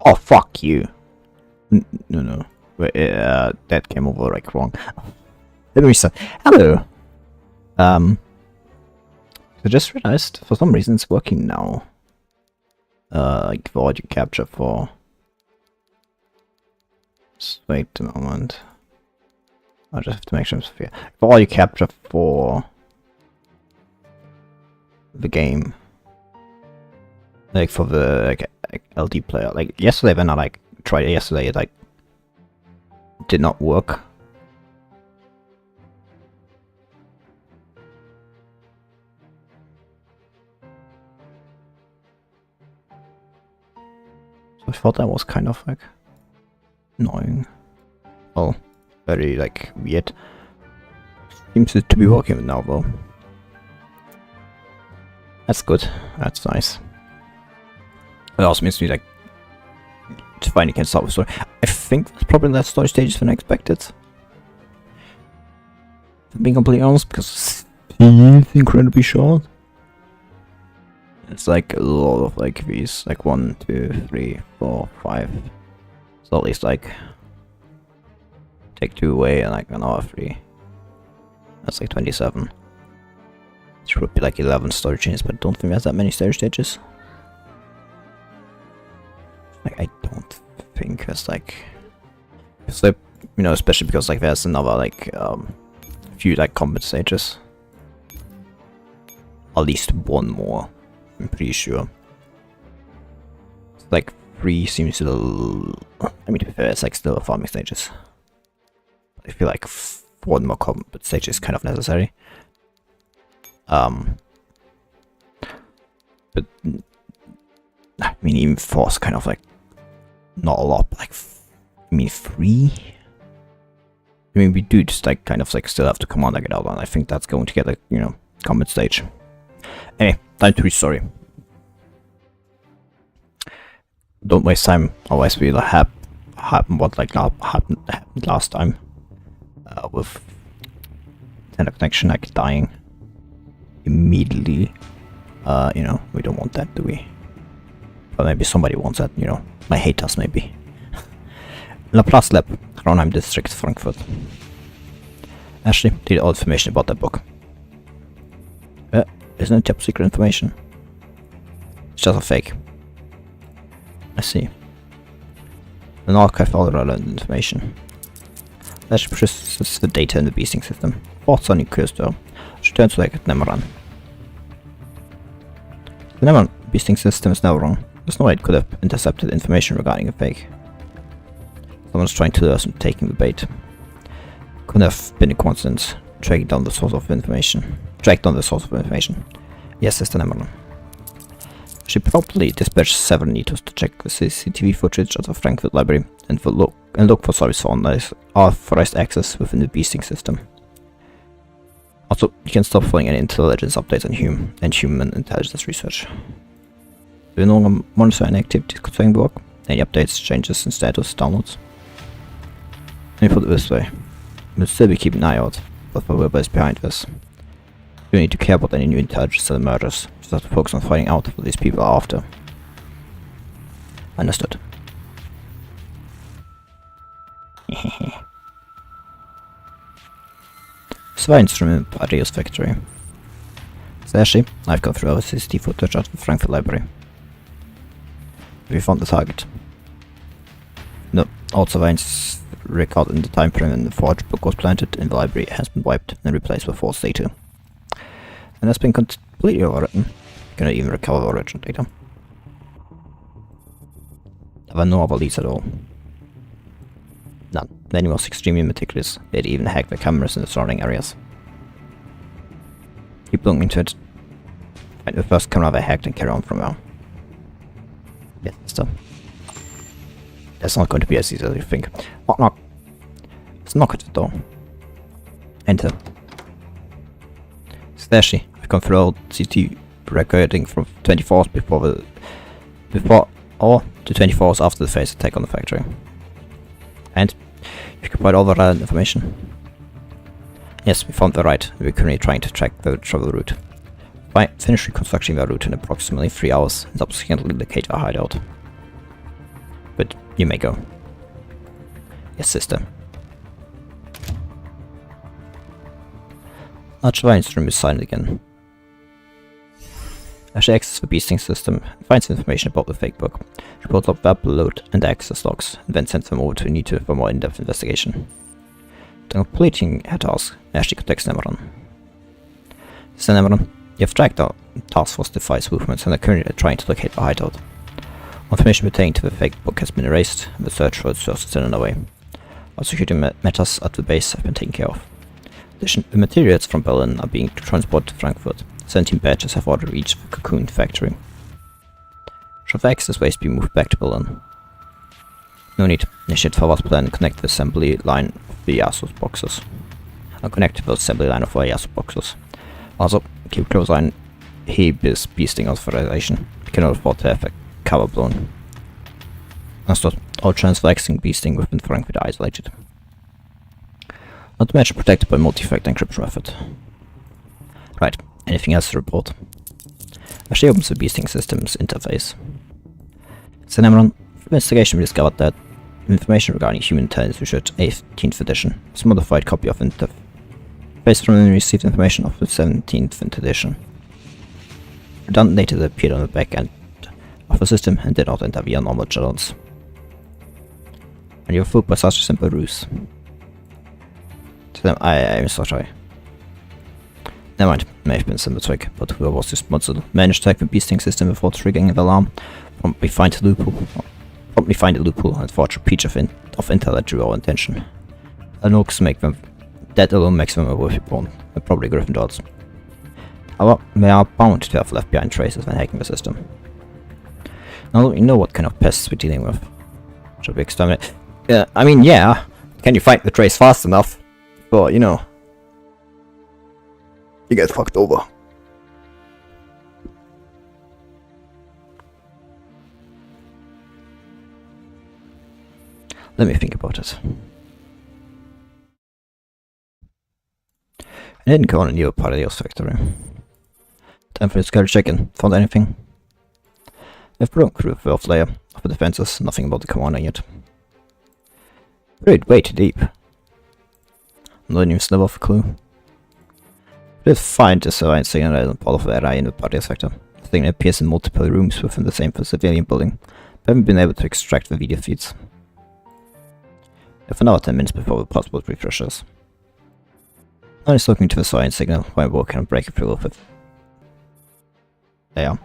Oh, fuck you. No. Wait, that came over like wrong. Let me restart. Hello. I just realized for some reason it's working now. Like the audio capture for. Just wait a moment. I just have to make sure I'm fair. The audio capture for the game. Like for the LD player. Like yesterday when I like tried it yesterday, it like did not work. So I thought that was kind of like annoying. Well, very like weird. Seems to be working now though. That's good. That's nice. It also means me like to finally can start with story. I think there's probably less story stages than I expected. If I'm being completely honest, because it's incredibly short. It's like a lot of like these, like 1, 2, 3, 4, 5. So at least like take 2 away and like another 3. That's like 27. It would be like 11 story chains, but I don't think there's that many story stages. Like I don't think there's like, so, you know, especially because like there's another like few like combat stages. At least one more, I'm pretty sure. It's like 3 seems to, I mean to be fair, it's like still farming stages. I feel like 1 more combat stage is kind of necessary. But I mean even 4 is kind of like not a lot, but like I mean 3. I mean we do just like kind of like still have to command like it out, and I think that's going to get like, you know, combat stage. Anyway, time to restory. Don't waste time, otherwise we'll happen what like happened last time with internet connection like dying immediately. You know, we don't want that, do we? But maybe somebody wants that, you know. My haters, maybe. Laplace Lab, Frontline District, Frankfurt. Actually, did all information about that book. Isn't it top secret information? It's just a fake. I see. An archive all the relevant information. That should process the data in the beasting system. Thoughts on your cursor. Return to like Nemeran. The Nemeran beasting system is now wrong. There's no way it could have intercepted information regarding a fake. Someone's trying to lure us into taking the bait. Couldn't have been a coincidence. Tracking down the source of information. Yes, it's the Nemeran. She promptly dispatched several needles to check the CCTV footage of the Frankfurt library and look for service for unauthorized access within the beasting system. Also, you can stop following any intelligence updates on human intelligence research. We no longer monitor any activities concerning the work, any updates, changes in status, downloads. Let me put it this way. We'll still be keeping an eye out, but whoever is behind this. We don't need to care about any new intelligence or the murders, just have to focus on finding out what these people are after. Understood. Instrument Arius factory. So actually, I've gone through our CCTV footage at the Frankfurt library. We found the target. No, all surveillance recorded in the time frame when the forge book was planted in the library has been wiped and replaced with false data. And that's been completely overwritten. Cannot even recover the original data. There were no other leads at all. None. Lenny was extremely meticulous. They'd even hacked the cameras in the surrounding areas. Keep looking into it. Find the first camera they hacked and carry on from there. Yes, stuff. That's not going to be as easy as you think. Knock knock. Let's knock at the door. Enter. Especially, I've gone through all CT recording from 24 hours before or to 24 hours after the phase attack on the factory. And you can provide all the relevant information. Yes, we found the right. We're currently trying to track the travel route. Finish reconstructing the route in approximately 3 hours and subsequently locate our hideout. but you may go. Yes, sister. Large Lion's room is silent again. As she accesses the beasting system and finds information about the fake book, she pulls up web load and access logs, and then sends them over to Anita for more in-depth investigation. After completing her task, Ashley contacts Nemeron. This is Nemeron. You have tracked our task force device movements and are currently trying to locate the hideout. Information pertaining to the fake book has been erased, and the search for its source is still underway. All security matters at the base have been taken care of. In addition, the materials from Berlin are being transported to Frankfurt. 17 batches have already reached the Cocoon factory. Should the access waste be moved back to Berlin? No need. Initiate forward plan and connect the assembly line of the Yasus boxes. Also, keep a close eye on Hebes beasting authorization. We cannot afford to have a cover blown. Understood. All transfer-exiting beasting within Frankfurt are isolated. Not to mention protected by multi-factor encryption method. Right. Anything else to report? Ashley opens the beasting system's interface. Cinnamon, through investigation we discovered that information regarding human intelligence research 18th edition is a modified copy of interface based from the received information of the 17th edition. Redundant data that appeared on the back end of the system and did not enter via normal channels. And you were fooled by such a simple ruse. I'm so sorry. Never mind, may have been a simple trick, but whoever was responsible managed to hack the beasting system before triggering the alarm. Promptly find a loophole and forge a piece of intel that drew our attention. That alone makes them a worthy pawn, and probably Gryffindors. However, they are bound to have left behind traces when hacking the system. Now that we know what kind of pests we're dealing with, should we exterminate? I mean, yeah, can you find the trace fast enough? But, you know, you get fucked over. Let me think about it. I didn't go on a new part of the factory. Time for the scouter check-in. Found anything? I've broken through the first layer of the defenses, nothing about the commander yet. Buried way too deep. Not even sliver of a clue. Let's find the surviving signal part of the area in the party sector. The thing appears in multiple rooms within the same civilian building, but haven't been able to extract the video feeds. We have another 10 minutes before the possible refreshers. I'm just looking to the science signal while working on breaking through with it. There.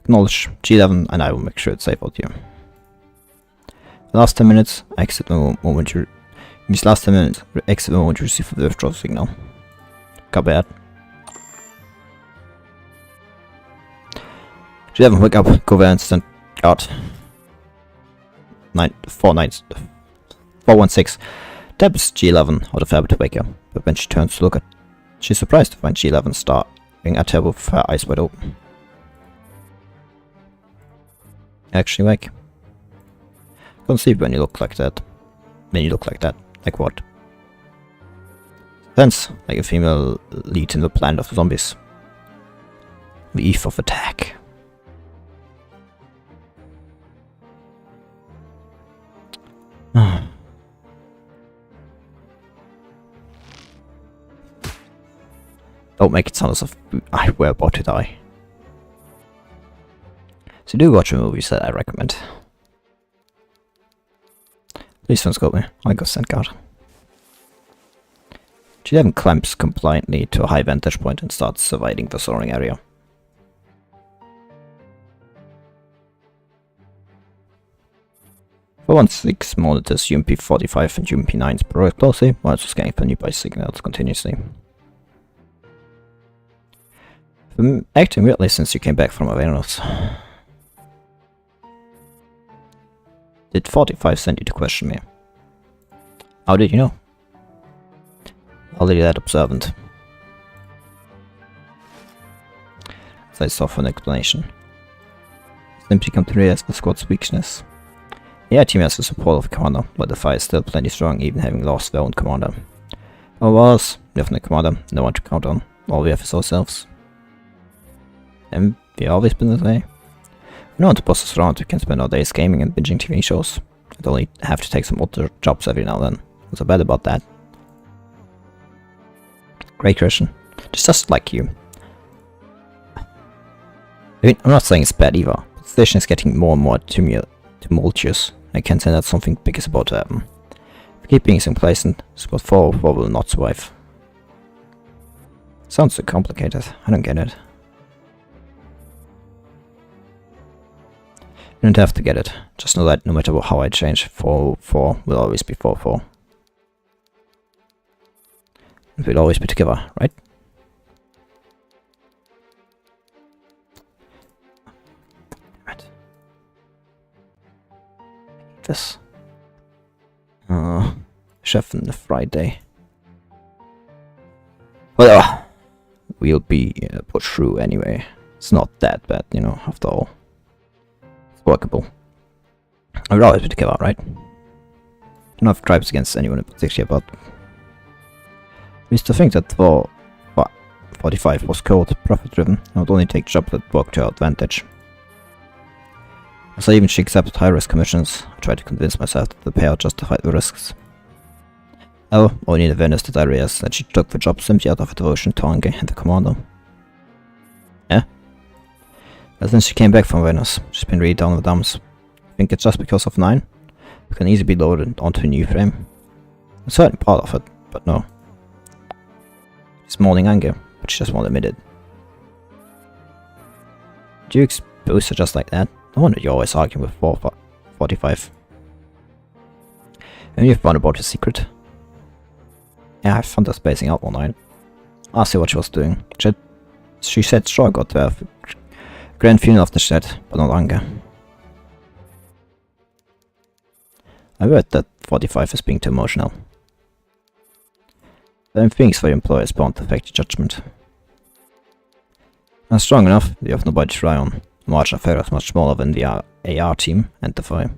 Acknowledge G11 and I will make sure it's safe out here. The last 10 minutes, exit the moment you receive the withdrawal signal. Copy that. G11, wake up, go there and stand guard. 416. Taps G11 out of habit to wake her, but when she turns to look at, she's surprised to find G11 staring at her with her eyes wide open. Actually wake. Don't sleep when you look like that. Like what? Sense like a female lead in the planet of the zombies. The eve of attack. Don't make it sound as if we're about to die. So do watch the movies that I recommend. Please don't scope me, I go send guard. G11 clamps compliantly to a high vantage point and starts surveying the surrounding area. For 1-6 monitors UMP-45 and UMP-9s progress closely, while also scanning for nearby signals continuously. Been acting weirdly since you came back from Awareness. Did 45 send you to question me? How did you know? Already that observant. As I saw for an explanation. Simply come to realize the squad's weakness. Yeah, team has the support of the commander, but the fight is still plenty strong even having lost their own commander. Or was, we have no commander, no one to count on. All we have is ourselves. And we've always been this way. No one to boss us around, we can spend our days gaming and binging TV shows. I'd only have to take some other jobs every now and then. What's so bad about that? Great question. Just like you. I mean, I'm not saying it's bad either, but the station is getting more and more tumultuous. I can't say that something big is about to happen. If we keep being so complacent, Squad 4 will not survive. Sounds so complicated. I don't get it. You don't have to get it. Just know that no matter how I change, 4 will always be 4. And we'll always be together, right? Damn it. This. Chef on the Friday. Well, we'll be pushed through anyway. It's not that bad, you know, after all. It's workable. I would always be together, right? I don't have gripes against anyone in particular, but I used to think that for 45 was cold, profit-driven, and would only take jobs that work to our advantage. As I even accepted high-risk commissions, I tried to convince myself that the payout justified the risks. Oh, only the Venus did I realize that she took the job simply out of devotion to Ange and the commander. Yeah? But since she came back from Venus, she's been really down in the dumps. Think it's just because of 9? It can easily be loaded onto a new frame. I'm certainly part of it, but no. She's mourning Ange, but she just won't admit it. Do you expose her just like that? No wonder you're always arguing with 45. And you've found about his secret. Yeah, I found her spacing out one night. Asked her what she was doing. She said Straw got to have a grand funeral of the shed, but not Ange. I read that 45 is being too emotional. Then things for your employers bound to affect your judgment. When strong enough, you have nobody to rely on. March affair is much smaller than the AR team and the Fire.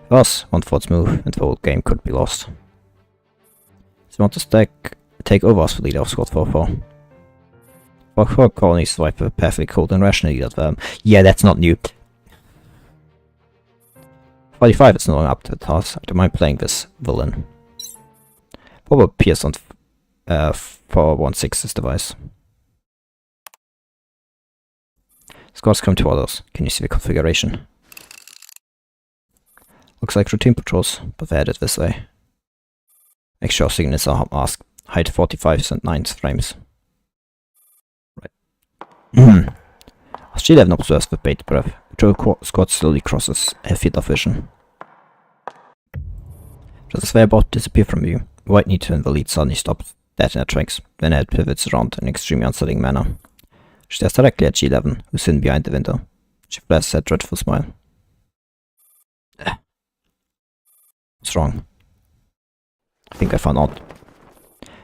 For us, one false move and the whole game could be lost. So you want to take over as the leader of Squad 4-4. For colonies swipe a perfectly cold and rational leader of yeah, that's not new. 45 is no longer up to the task. I don't mind playing this villain. What will appears on 416's device? Squads come to others. Can you see the configuration? Looks like routine patrols, but they're added this way. Make sure signals are masked. Hide 45s and 9s frames. Right. As G11 observes with bated breath, patrol squad slowly crosses a field of vision. Just as they're about to disappear from view, White Nito and the lead suddenly stops dead in their tracks, then head pivots around in an extremely unsettling manner. She stares directly at G11, who's hidden behind the window. She flashes a dreadful smile. What's wrong? I think I found out.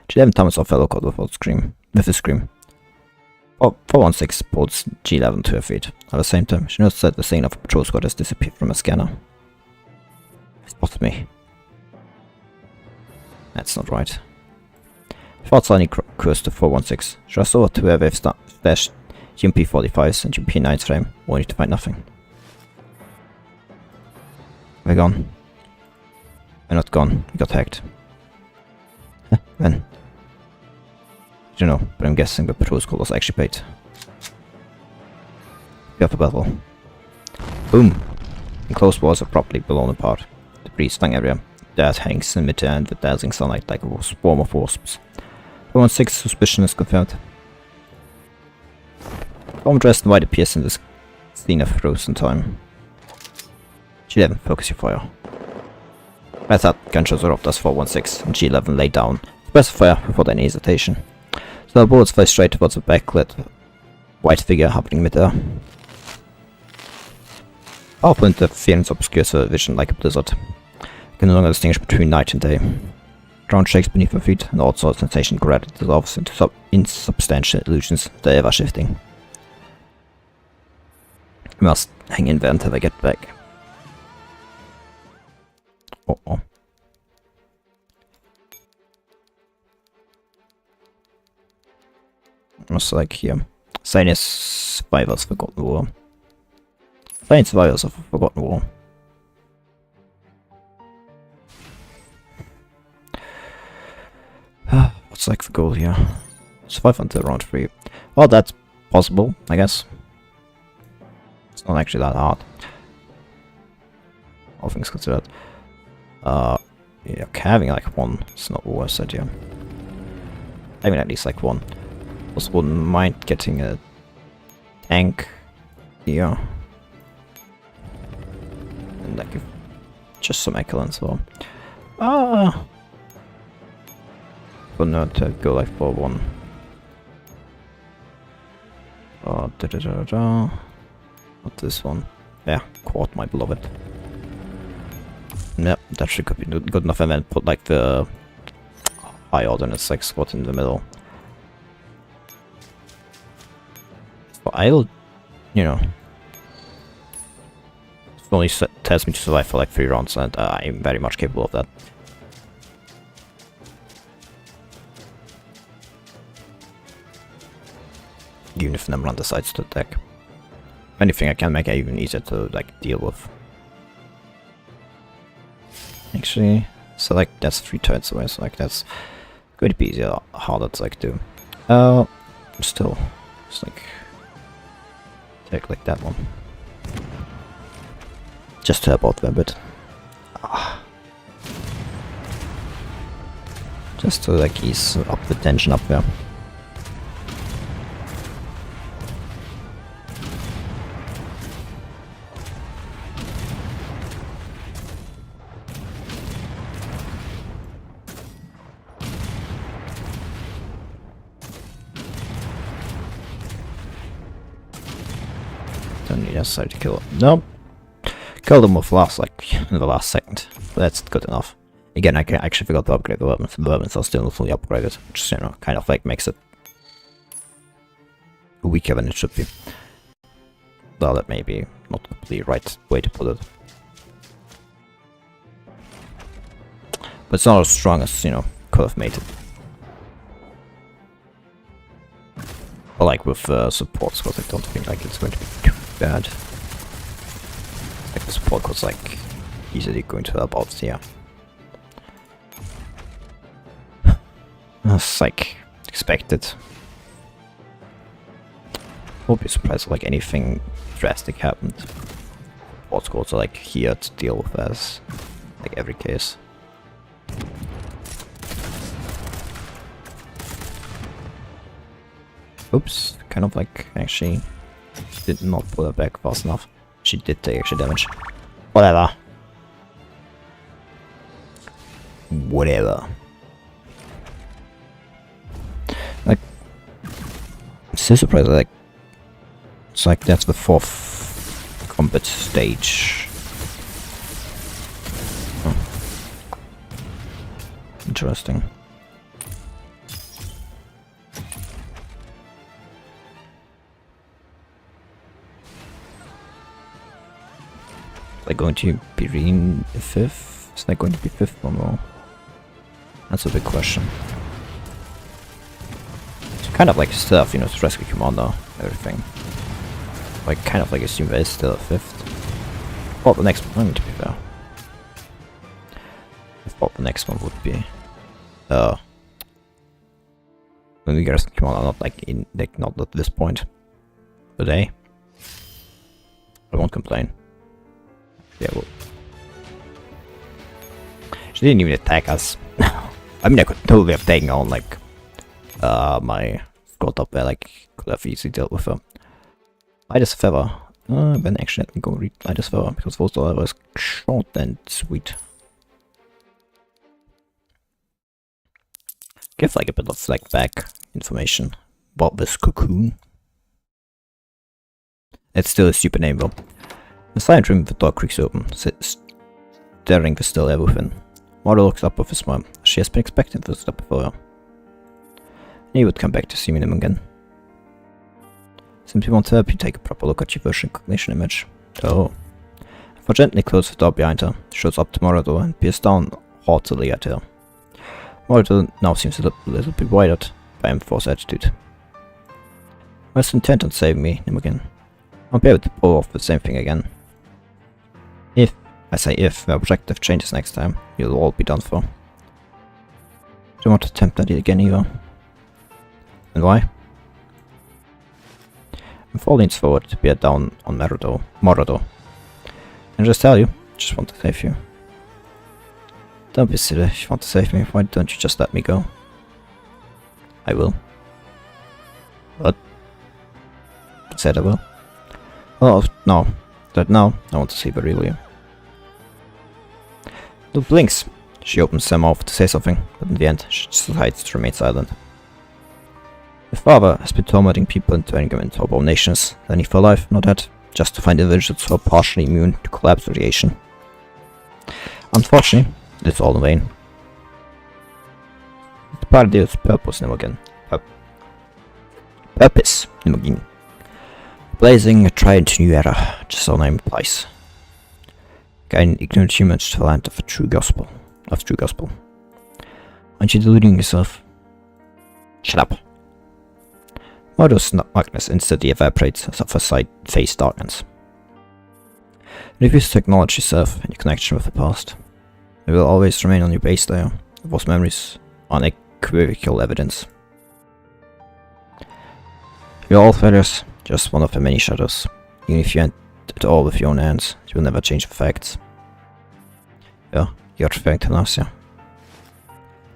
G11 tumbles off fellow code with a scream. 416 pulls G11 to her feet. At the same time, she notices that the scene of a patrol squad has disappeared from a scanner. He spotted me. That's not right. Thoughts suddenly course to 416. She runs over to where they've stashed UMP-45s and UMP-9s frame, only to find nothing. We're gone. We're not gone. We got hacked. When? I don't know, but I'm guessing the patrol squad was actually paid. We have a battle. Boom! Enclosed walls are properly blown apart. Debris flung everywhere. Dirt hangs in mid-air and with dazzling sunlight like a swarm of wasps. 416 suspicion is confirmed. Form dressed in white appears in this scene of frozen time. G11, focus your fire. I thought gunshots were up as 416 and G11 lay down. Press fire without any hesitation. So the bullets fly straight towards the backlit white figure hovering mid-air. Powerful interference obscures her vision like a blizzard. You can no longer distinguish between night and day. Ground shakes beneath her feet, and all sorts of sensation gradually dissolves into insubstantial illusions that are ever shifting. I must hang in there until I get back. Oh. Almost like here. Sinus survivors forgotten war. Plain survivors of a forgotten war. What's like the goal here? Survive until round 3. Well, that's possible, I guess. It's not actually that hard. All things considered. Yeah, having like one is not the worst idea. Having at least like one. Also wouldn't mind getting a tank here. And like just some excellence or but not to go like for one. Not this one. Yeah, quad, my beloved. Yep, that should be good enough, and then put like the high ordnance like spot in the middle. So I'll, you know, it only tells me to survive for like 3 rounds, and I'm very much capable of that. Even if Nemran decides to attack. Anything I can make it even easier to like deal with. Actually, so like that's 3 turns away, so like that's going to be easier, harder to like do. Still, just like take like that one. Just to help out a bit. Just to like ease up the tension up there. Don't need necessarily to kill it. Nope. Killed them with last, like, in the last second. That's good enough. Again, I actually forgot to upgrade the weapons. The weapons are still not fully upgraded, which, you know, kind of like makes it weaker than it should be. Well, that may be not the right way to put it. But it's not as strong as, you know, could have made it. But like with support squads, I don't think like it's going to be too bad. Like the support squad's like easily going to help out here. That's like expected. Won't be surprised if like anything drastic happened. Support squads are like here to deal with as like every case. Oops, kind of like actually did not pull her back fast enough. She did take extra damage. Whatever. Whatever. Like, I'm so surprised, like, it's like that's the 4th combat stage. Oh. Interesting. Is that going to be in the 5th? Is that going to be 5th or no? That's a big question. It's kind of like stuff, you know, to rescue commander, everything. I kind of like assume there is still a 5th. Well, the next one, I mean, to be fair. I thought the next one would be when the Girls Commander not like in like not at this point. Today. I won't complain. Yeah, well. She didn't even attack us. I mean, I could totally have taken on, like, my squad up there, like, could have easily dealt with her. Lightest feather. Then actually let me go read lightest feather, because those was short and sweet. Give, like, a bit of, like, back information about this cocoon. It's still a stupid name, though. The silent room with the door creaks open, staring the still air within. Mother looks up with a smile. She has been expecting this step before her. He would come back to see me them again. Simply want to help you take a proper look at your version cognition image. Oh. For gently closes the door behind her, shows up to Mordor and peers down haughtily at her. Mordor now seems a little bit wired by enforced attitude. I was intent on saving me, Nimogen. I'll be able to pull off the same thing again. I say if the objective changes next time, you'll all be done for. Don't want to attempt that again either. And why? If all leans forward to be down on Morodo. And just tell you, just want to save you. Don't be silly, if you want to save me, why don't you just let me go? I will. What? I said I will. Oh, no. Now, I want to see the real you. Luke blinks. She opens her mouth to say something, but in the end, she decides to remain silent. Your father has been tormenting people and turning them into abominations, learning for life, not that, just to find individuals who are partially immune to collapse radiation. Unfortunately, it's all in vain. The Paradise's purpose, Nimogen. Purpose, Nimogen. Blazing a tried to new era, just so name implies. Guiding ignorant humans to the land of the true gospel. Aren't you deluding yourself? Shut up. Morodo's darkness instantly evaporates as her face darkens. Refuse to acknowledge yourself and your connection with the past. They will always remain on your base layer. Those memories are unequivocal evidence. You're all failures, just one of the many shadows. Even if you end it all with your own hands, you will never change the facts. Yeah, you're referring to nausea.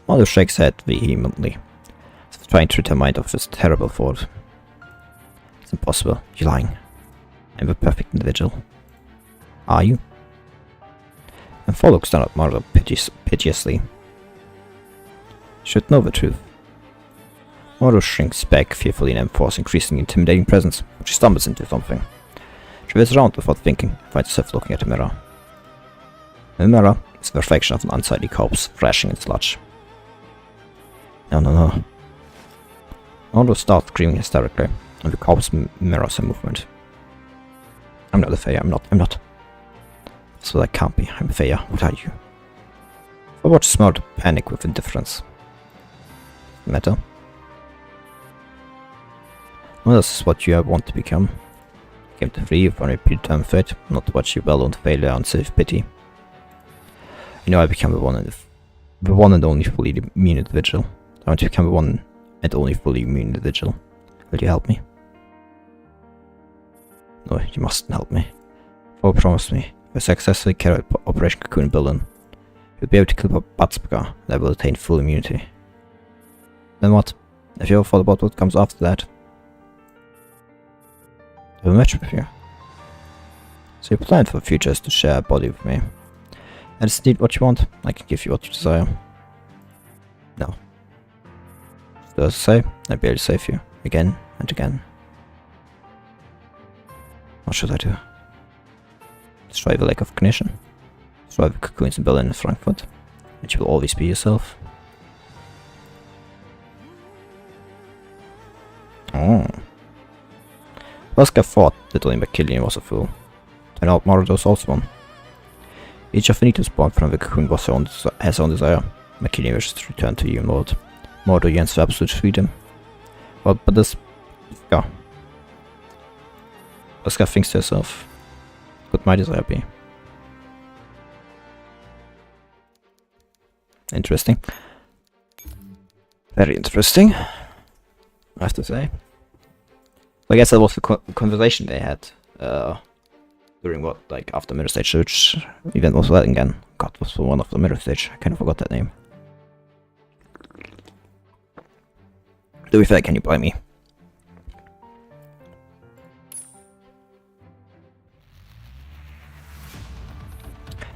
Morodo shakes her head vehemently, trying to rid her mind of this terrible thought. It's impossible, you're lying. I'm the perfect individual. Are you? And Thor looks down at Morodo piteously. You should know the truth. Morodo shrinks back fearfully in Thor's increasingly intimidating presence, but she stumbles into something. She whizzes around without thinking, finds herself looking at a mirror. The mirror is the reflection of an unsightly corpse thrashing in sludge. No. Morodo starts screaming hysterically, and the corpse mirrors her movement. I'm not a Faya, I'm not. So that can't be, I'm a Faya, what are you? I watch Morodo panic with indifference. Matter? Well, this is what you want to become. You came to free you from a predetermined fate, not to watch you well on failure and self-pity. You know I become the one and only fully immune individual. I want to become the one and only fully immune individual. Will you help me? No, you mustn't help me. Thor promised me, if I successfully carry out Operation Cocoon Billion, you'll be able to kill Batspaka and I will attain full immunity. Then what? Have you ever thought about what comes after that? I have a match with you. So your plan for the future is to share a body with me. And it's indeed what you want. I can give you what you desire. No. So as I say, I'll be able to save you. Again and again. What should I do? Destroy the lake of cognition? Destroy the cocoons in Berlin and Frankfurt? And you will always be yourself? Oh. Laska thought that only Mackillian was a fool. Turned out Morodo's also one. Each of the Nitos born from the cocoon was his own desire. Mackillian wishes to return to human world. Morodo yearns for absolute freedom. Well, but this... yeah. Laska thinks to herself, could my desire be? Interesting. Very interesting, I have to say. I guess that was the conversation they had during what, like, after Mirror Stage, which event was that again? God, was one of the Mirror Stage, I kind of forgot that name. To be fair, can you blame me?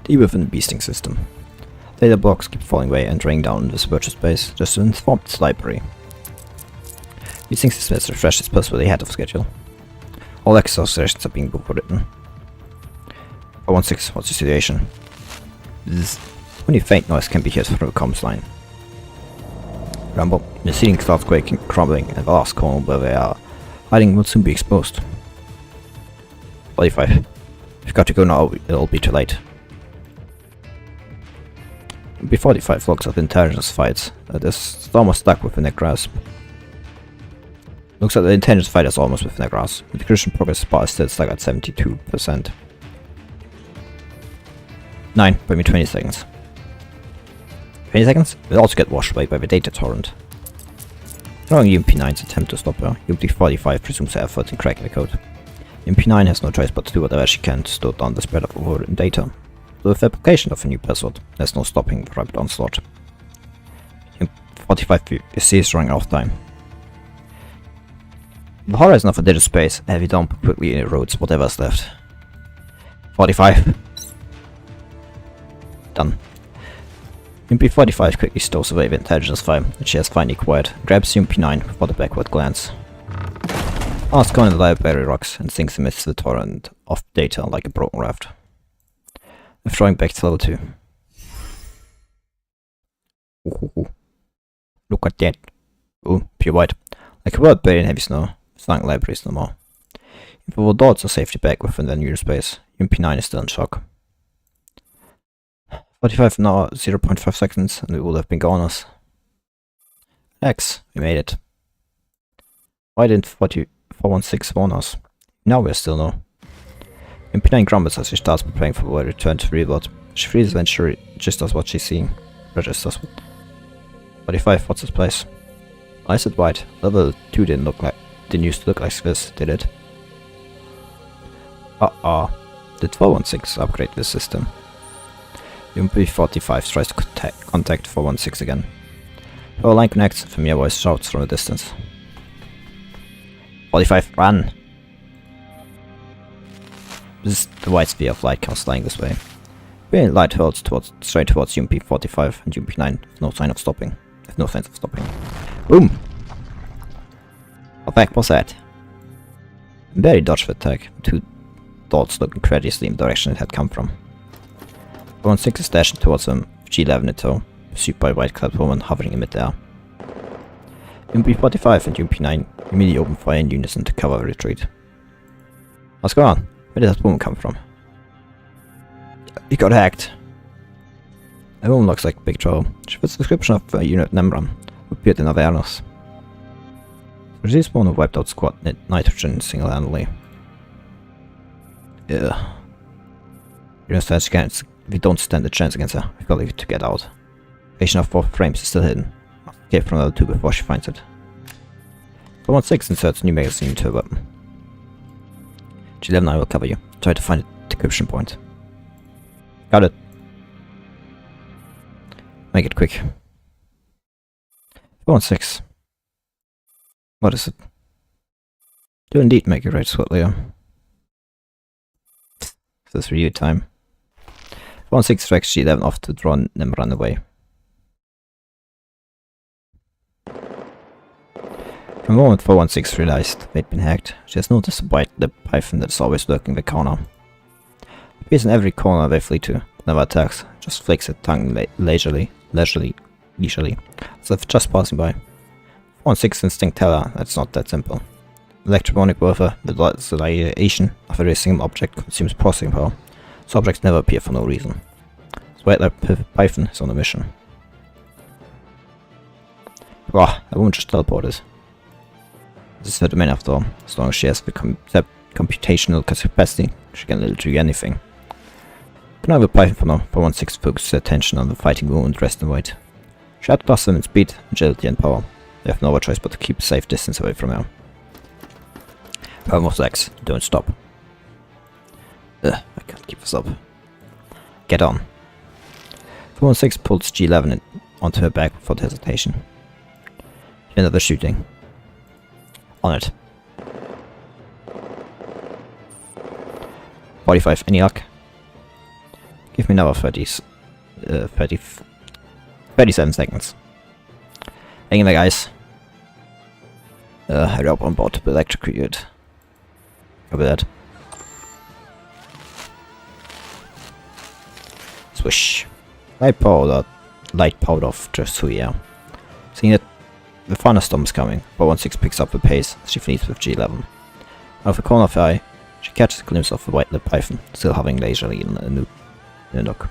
Deep within the beasting system. Data blocks keep falling away and draining down this virtual space just to inform its library. Beasting system has refreshed its possibility ahead of schedule. All exostrations are being overwritten. 416, what's the situation? Zzz. Only faint noise can be heard from the comms line. Rumble, the ceiling starts quaking, crumbling, and the last corner where they are hiding will soon be exposed. 45. We've got to go now, it'll be too late. B-45 logs at intelligence fights. This almost stuck within their grasp. Looks like the intelligence fight is almost within their grasp. The crucial progress bar is still stuck at 72%. 9, buy me 20 seconds. 20 seconds? Will also get washed away by the data torrent. Following UMP9's attempt to stop her, UMP45 presumes her effort in cracking the code. UMP9 has no choice but to do whatever she can to slow down the spread of overwritten data. So with the application of a new password, there's no stopping the rapid onslaught. UMP45 is running out of time. The horizon of a digital space, a heavy dump quickly erodes whatever's left. 45. Done. UMP45 quickly stows away the intelligence file that she has finally acquired, grabs UMP9 without a backward glance. Asks going in the library rocks and sinks amidst the torrent of data like a broken raft. I'm throwing back to level 2. Ooh. Look at that. Oh, pure white. Like a bird buried in heavy snow. Sunk libraries no more. If the adults are safely back within their new space, UMP9 is still in shock. 45 now, 0.5 seconds, and we would have been goners. X, we made it. Why didn't 416 warn us? Now we still know. UMP9 grumbles as she starts preparing for a return to the real world. She freezes when she registers what she's seeing. 45, what's its place? I said white. Level 2 didn't used to look like this, did it? Did 416 upgrade this system? UMP45 tries to contact 416 again. Her line connects, a familiar voice shouts from a distance. 45, run! This is the white sphere of light comes flying this way. Brilliant light hurls straight towards UMP45 and UMP9 with no signs of stopping. Boom! What the heck was that? Barely dodged the attack, two dots looking incredulously in the direction it had come from. 416 is dashing towards him, with G11 in tow, pursued by a white-clad woman hovering in mid-air. UMP45 and UMP9 immediately open fire in unison to cover the retreat. What's going on? Where did that woman come from? He got hacked. The woman looks like big trouble. She fits the description of a unit Nemran, who appeared in Avernus. The disease one who wiped out squad nitrogen single-handedly. Yeah. We don't stand a chance against her. We've got to leave it to get out. Patient of 4 frames is still hidden. Must escape from level 2 before she finds it. 416 inserts a new magazine into her weapon. G11 I will cover you. Try to find a decryption point. Got it. Make it quick. 416. What is it? Do indeed make it right swiftly. This review time. 416 tracks G11 off to draw them run away. From the moment 416 realized they'd been hacked, she has noticed a white-lipped python that's always lurking in the corner. It appears in every corner they flee to, but never attacks, just flicks its tongue leisurely, as if just passing by. 416 instinct tell her that's not that simple. Electronic warfare, the delineation of a single object consumes processing power, so objects never appear for no reason. So white-lipped python is on a mission. Wow, that woman just teleported. This is her domain after all. As long as she has the computational capacity, she can literally do anything. But now with Python for now, 416 focuses her attention on the fighting woman dressed in white. She outclasses them in speed, agility and power. They have no other choice but to keep a safe distance away from her. Power X, don't stop. I can't keep this up. Get on. 416 pulls G11 onto her back without hesitation. Another shooting. On it. 45, any luck? Give me another 37 seconds. Hang in there, guys. Hurry up on board to be electrocuted. Copy that. Swish. Light powered off just through here. Seeing that the thunderstorm is coming, 416 picks up the pace as she flees with G11. Out of the corner of her eye, she catches a glimpse of the white-lipped python, still hovering leisurely in a nook.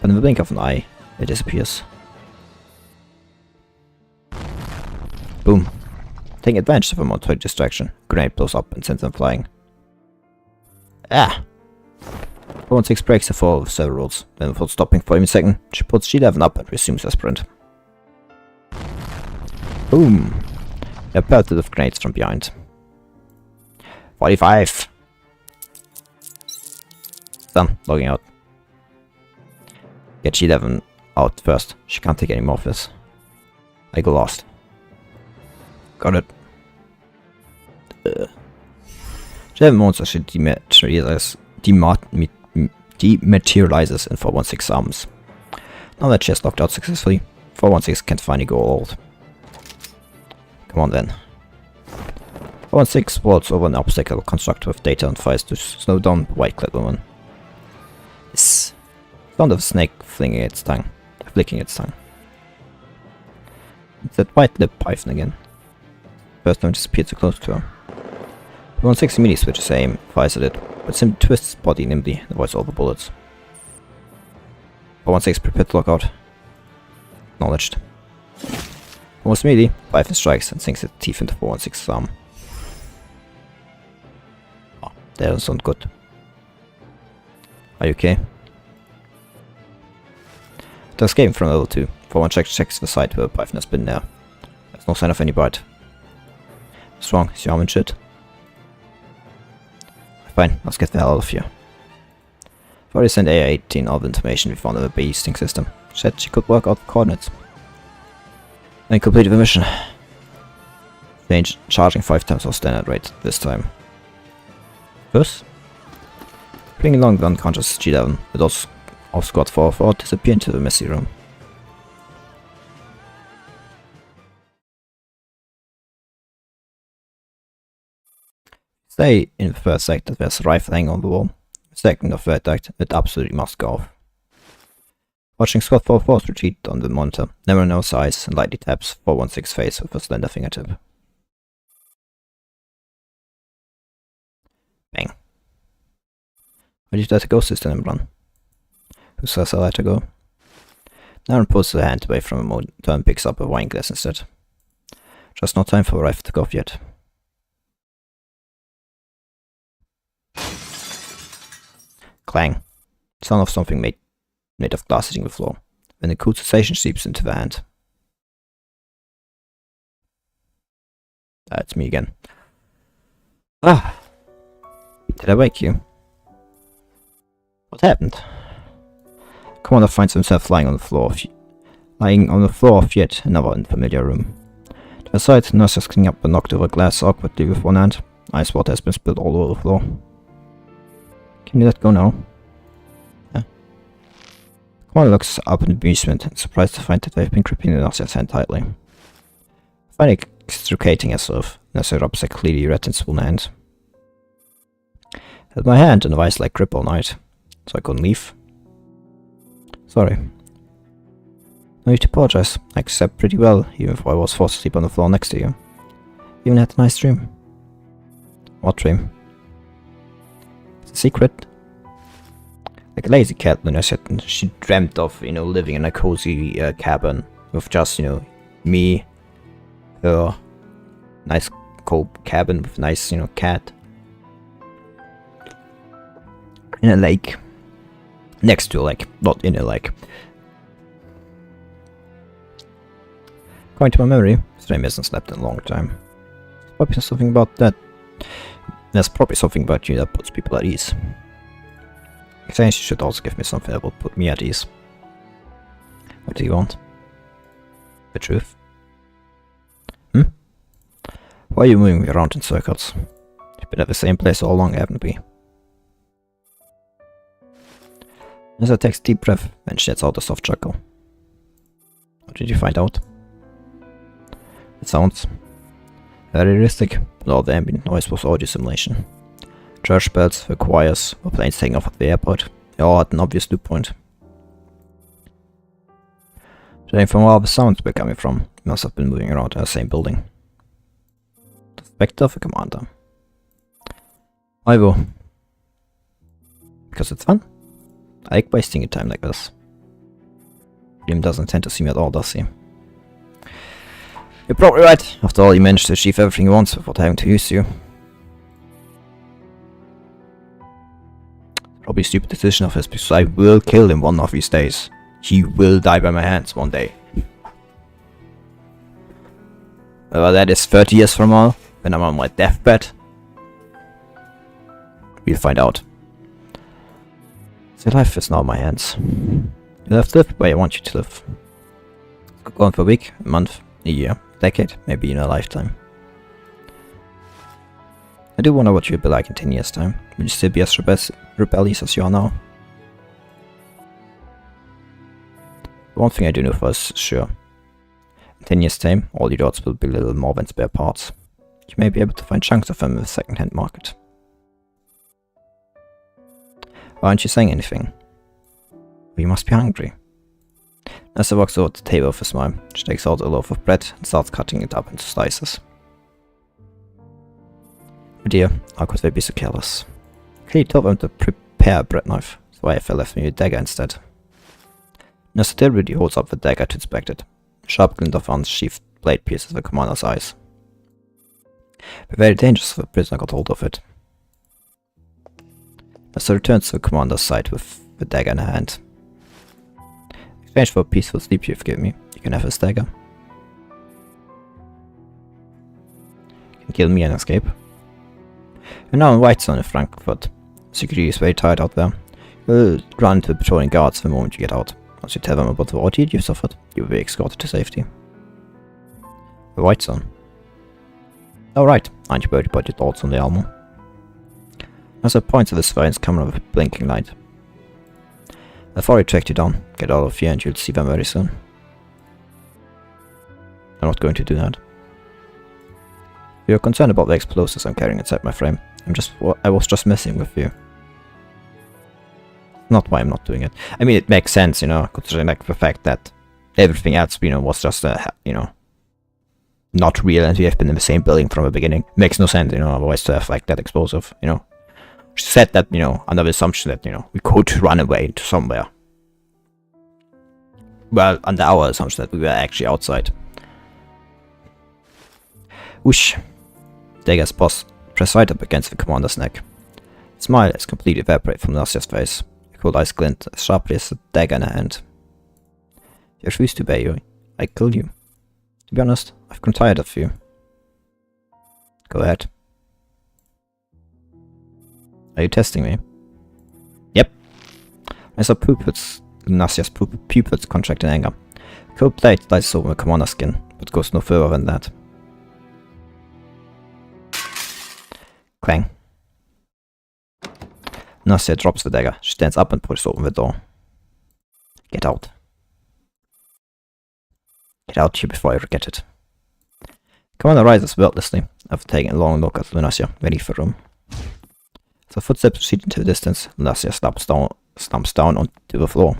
But in the blink of an eye, it disappears. Boom. Taking advantage of a momentary distraction, grenade blows up and sends them flying. Ah! 416 breaks the fall of several rules. Then without stopping for even a second, she puts G11 up and resumes her sprint. Boom! They're pelted with grenades from behind. 45! Done, logging out. Get G11 out first. She can't take any more of this. I go lost. Got it. G11 monster she dematerializes in 416 arms. Now that she has locked out successfully, 416 can finally go all out. Come on then. 416 walks over an obstacle constructed with data and fires to slow down the white-clad woman. Yes. Sound of a snake flicking its tongue. It's that white-lipped python again. First time disappeared so close to her. 416 immediately switches aim, fires at it, but simply twists its body nimbly and avoids all the bullets. 416 prepared to lock out. Acknowledged. Almost immediately, Python strikes and sinks its teeth into 416's arm. Oh, that doesn't sound good. Are you okay? After escaping from level 2, 416 checks the side where Python has been there. There's no sign of any bite. What's wrong? Is your arm in shit? Fine, let's get the hell out of here. I've already sent AI-18 all the information we found on the beasting system. She said she could work out the coordinates. And completed the mission. Charging 5 times our standard rate this time. First, bringing along the unconscious G11, with those of Squad 4 disappear into the messy room. Say in the first act that there's a rifle hanging on the wall. The second of that act, it absolutely must go off. Watching Squad 4's retreat on the monitor, Never knows eyes and lightly taps 416's face with a slender fingertip. Bang. Why did you let her go, Sister Nimran? Who says I let her go? Naren pulls her hand away from a monitor and picks up a wine glass instead. Just no time for a rifle to go off yet. Clang. Sound of something made of glass hitting the floor, when the cool sensation seeps into the hand. It's me again. Ah! Did I wake you? What happened? Commander finds himself lying on the floor of yet another unfamiliar room. To the side, nurse is cleaning up a knocked over glass awkwardly with one hand. Ice water has been spilled all over the floor. Can you let go now? Yeah. Commander looks up in amusement and surprised to find that they've been gripping the nurse's hand tightly. Finally extricating herself, nurse rubs a clearly red and swollen hand. Held my hand in a vice-like grip all night, so I couldn't leave. Sorry. No need to apologize. I slept pretty well, even if I was forced to sleep on the floor next to you. Even had a nice dream. What dream? It's a secret. Like a lazy cat, Luna said, she dreamt of, living in a cozy cabin with just, me, her, nice cold cabin with nice, cat. In a lake. Next to a lake, not in a lake. According to my memory, Stream hasn't slept in a long time. Probably something about that. There's probably something about you that puts people at ease. I think you should also give me something that will put me at ease. What do you want? The truth? Why are you moving me around in circles? You've been at the same place all along, haven't we? Nessa takes a deep breath and she lets out a soft chuckle. What did you find out? It sounds very realistic, but all the ambient noise was audio simulation. Church bells, the choirs, the planes taking off at the airport, they all had an obvious loop point. Judging from where all the sounds were coming from, we must have been moving around in the same building. The spectre of a commander. I will. Because it's fun. I like wasting a time like this. William doesn't tend to see me at all, does he? You're probably right. After all, he managed to achieve everything he wants without having to use you. Probably a stupid decision of his, because I will kill him one of these days. He will die by my hands one day. Well, that is 30 years from now, when I'm on my deathbed. We'll find out. So life is now in my hands. You have to live the way I want you to live. Could go on for a week, a month, a year, decade, maybe in a lifetime. I do wonder what you'll be like in 10 years' time. Will you still be as rebellious as you are now? One thing I do know for sure. In 10 years' time, all your dots will be little more than spare parts. You may be able to find chunks of them in the second-hand market. Why aren't you saying anything? Well, you must be hungry. Nessa walks over to the table with a smile. She takes out a loaf of bread and starts cutting it up into slices. Oh dear, how could they be so careless? Clearly told them to prepare a bread knife, so I have left me a dagger instead. Nessa deliberately holds up the dagger to inspect it. A sharp glint of unsheathed blade pierces the commander's eyes. But very dangerous if the prisoner got hold of it. Nessa returns to the commander's side with the dagger in her hand. In exchange for a peaceful sleep you've given me, you can have this dagger. You can kill me and escape. You're now in Whitestone in Frankfurt. Security is very tired out there. You'll run into the patrolling guards the moment you get out. Once you tell them about the ordeal you've suffered, you will be escorted to safety. The Whitestone. Oh right, aren't you worried about your thoughts on the Almo? As I point to the surveillance camera with a blinking light. I've already tracked you down. Get out of here and you'll see them very soon. I'm not going to do that. You're concerned about the explosives I'm carrying inside my frame. I was just messing with you. Not why I'm not doing it. I mean, it makes sense, you know, considering like the fact that everything else, you know, was just, you know, not real, and we have been in the same building from the beginning. Makes no sense, you know, otherwise to have like that explosive, you know. She said that, you know, under the assumption that, you know, we could run away to somewhere. Well, under our assumption that we were actually outside. Whoosh. Dagger's boss pressed right up against the commander's neck. The smile is completely evaporated from Nasia's face. Her cold eyes glint as sharply as the dagger in her hand. If you refuse to obey you, I kill you. To be honest, I've grown tired of you. Go ahead. Are you testing me? Yep. I saw Nasia's pupils contract in anger. A cold blade slices over the commander's skin, but goes no further than that. Clang. Nasia drops the dagger. She stands up and pushes open the door. Get out. Get out here before I forget it. Commander rises wordlessly after taking a long look at Nasia, ready for room. As her footsteps recede into the distance, Nasia slumps down onto the floor.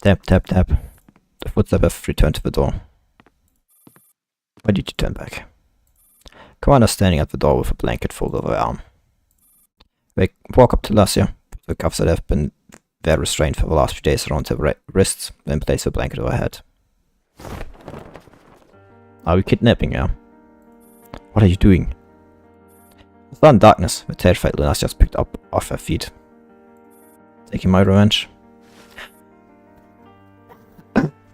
Tap, tap, tap. The footsteps have returned to the door. Why did you turn back? Commander standing at the door with a blanket folded over her arm. They walk up to Nasia, put the cuffs that have been very restrained for the last few days around her wrists, then place the blanket over her head. Are we kidnapping her? What are you doing? The sudden darkness, the terrified Nasia just picked up off her feet. Taking my revenge?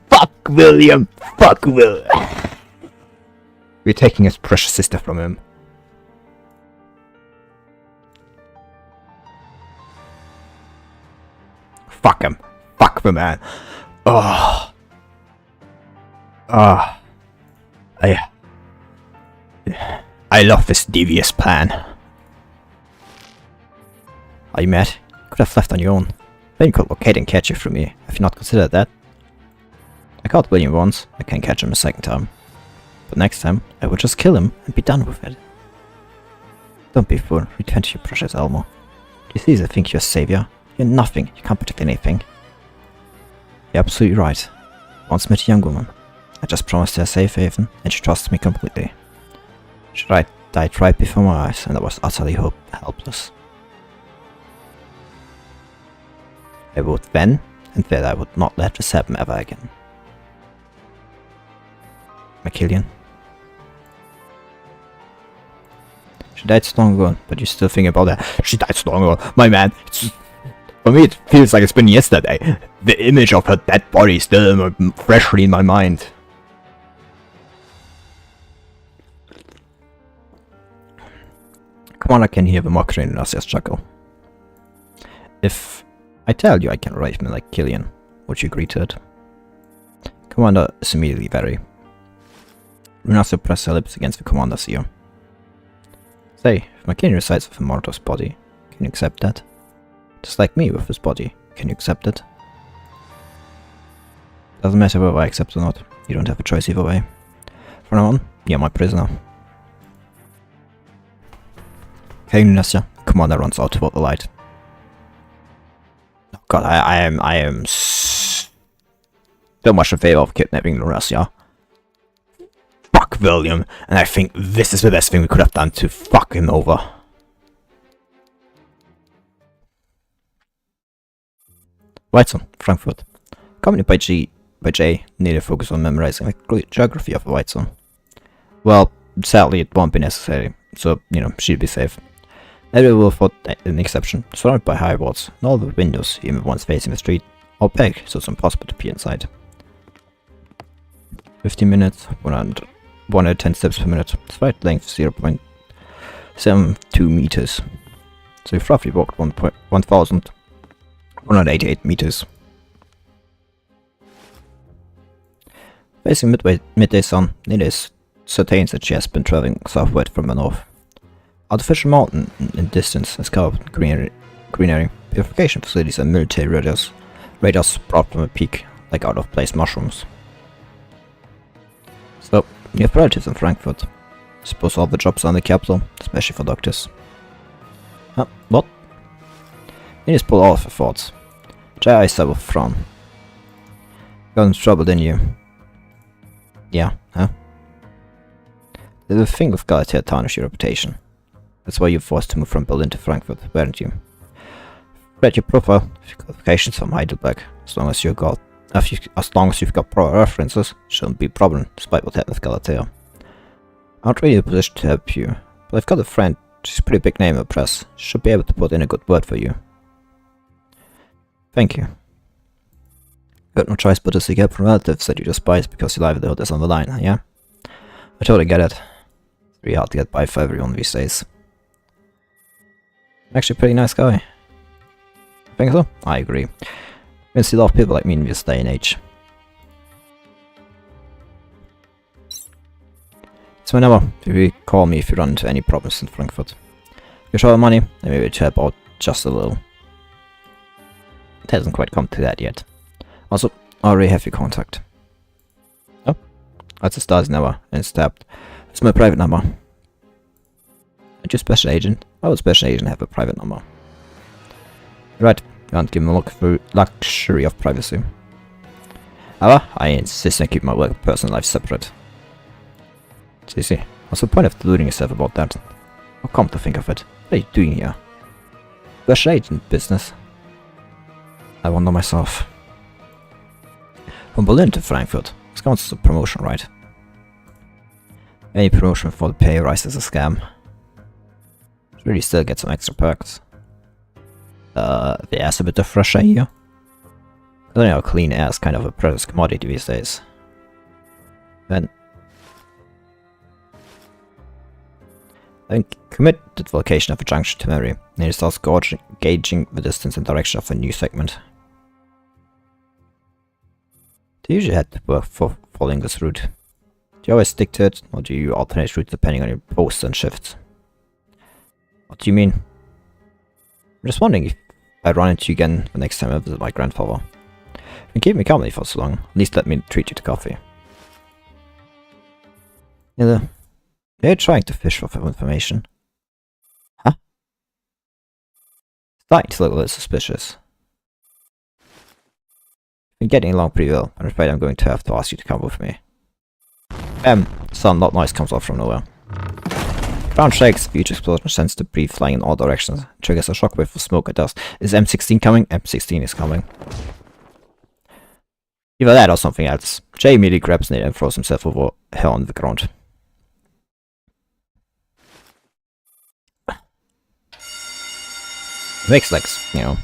Fuck William! Fuck Will! We're taking his precious sister from him. Fuck him. Fuck the man. Oh. Ah. I love this devious plan. Are you mad? You could have left on your own. Then you could locate and catch it from me. Have you not considered that? I caught William once. I can't catch him a second time. But next time, I will just kill him and be done with it. Don't be a fool. Return to your precious Elmo. Do you seriously think you're a savior? You're nothing. You can't protect anything. You're absolutely right. Once met a young woman. I just promised her a safe haven, and she trusted me completely. She died right before my eyes, and I was utterly helpless. I would then, and that I would not let this happen ever again. McKillian. She died so long ago, but you still think about that. She died so long ago. My man, For me, it feels like it's been yesterday. The image of her dead body is still freshly in my mind. Commander can hear the mockery in Russia's chuckle. If I tell you I can raise me like Killian, would you agree to it? Commander is immediately very. Runassia pressed her lips against the commander's ear. Say, if my kin resides with a mortal's body, can you accept that? Just like me with his body, can you accept it? Doesn't matter whether I accept or not, you don't have a choice either way. From now on, you're my prisoner. Okay, Runassia, Commander runs out toward the light. Oh god, I am so much in favor of kidnapping Runassia. Fuck William, and I think this is the best thing we could have done to fuck him over. Whitestone, Frankfurt. Accompanied by Jay, needed focus on memorizing the geography of the Whitestone. Well, sadly it won't be necessary, so, you know, she'd be safe. Every will thought an exception, surrounded by high walls, and all the windows, even ones facing the street, are opaque, so it's impossible to peer inside. 15 minutes, 110 steps per minute, slight length 0.72 meters. So you've roughly walked 1,188 meters. Facing midday sun, it is certain that she has been traveling southward from the north. Artificial mountain in distance is covered with greenery, purification facilities and military radars brought from a peak, like out-of-place mushrooms. So, you have relatives in Frankfurt. Suppose all the jobs are in the capital, especially for doctors. Huh? What? You just pull off your thoughts. Jay eyes with a frown. Got in trouble, didn't you? Yeah, huh? The thing with Galatea tarnished your reputation. That's why you were forced to move from Berlin to Frankfurt, weren't you? Read your profile, qualifications from Heidelberg. As long as you've got proper references, shouldn't be a problem, despite what happened with Galatea. I'm not really in a position to help you, but I've got a friend, she's a pretty big name in the press, should be able to put in a good word for you. Thank you. Got no choice but to seek help from relatives that you despise because your livelihood is on the line, yeah? I totally get it. It's really hard to get by for everyone these days. Actually a pretty nice guy. Think so? I agree. You can see a lot of people like me in this day and age. It's my number. You call me if you run into any problems in Frankfurt. You show the money, and maybe to help out just a little. It hasn't quite come to that yet. Also, I already have your contact. Oh, that's a Stasi number, and it's tapped. It's my private number. Aren't you a special agent? Why would a special agent have a private number? Right, you can't give him the luxury of privacy. However, I insist on keeping my work and personal life separate. See, what's the point of deluding yourself about that? I'll come to think of it. What are you doing here? Special agent business? I wonder myself. From Berlin to Frankfurt. This counts as a promotion, right? Any promotion for the pay rise is a scam. Really still get some extra perks. The air's a bit of fresh air here. I don't know, clean air is kind of a precious commodity these days. Then commit to the location of a junction to Mary, and it starts gauging the distance and direction of a new segment. Do you usually head to work for following this route? Do you always stick to it, or do you alternate routes depending on your posts and shifts? What do you mean? I'm just wondering if I run into you again the next time I visit my grandfather. If you keep me company for so long, at least let me treat you to coffee. Yeah, they're trying to fish for information. Huh? Starting to look a little suspicious. Been getting along pretty well. I'm afraid I'm going to have to ask you to come with me. Some loud noise comes off from nowhere. Ground shakes, huge explosion sends debris flying in all directions, triggers a shockwave of smoke and dust. Is M16 coming? M16 is coming. Either that or something else. Jay immediately grabs Nate and throws himself over her on the ground. Makes like, you know,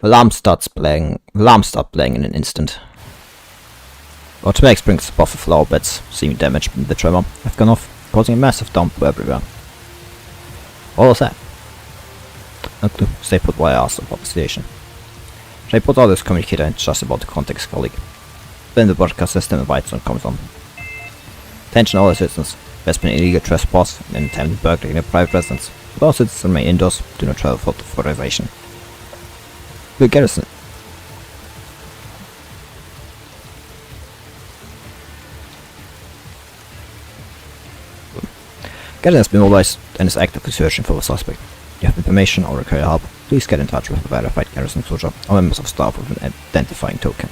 Alarm starts playing. Alarm start playing in an instant. Automatic springs above the flower beds, seeming damaged from the tremor, have gone off, causing a massive dump everywhere. What was that? No clue. Stay put while I asked about the station. They put all this communicator and just about the context colleague. Then the broadcast system invites on comes on. Attention all citizens. There's been illegal trespass and attempted burglary in a private residence. But all citizens remain indoors, do not travel without authorization. Good garrison. Garrison has been mobilized and is actively searching for the suspect. If you have information or require help, please get in touch with a verified garrison soldier or members of staff with an identifying token.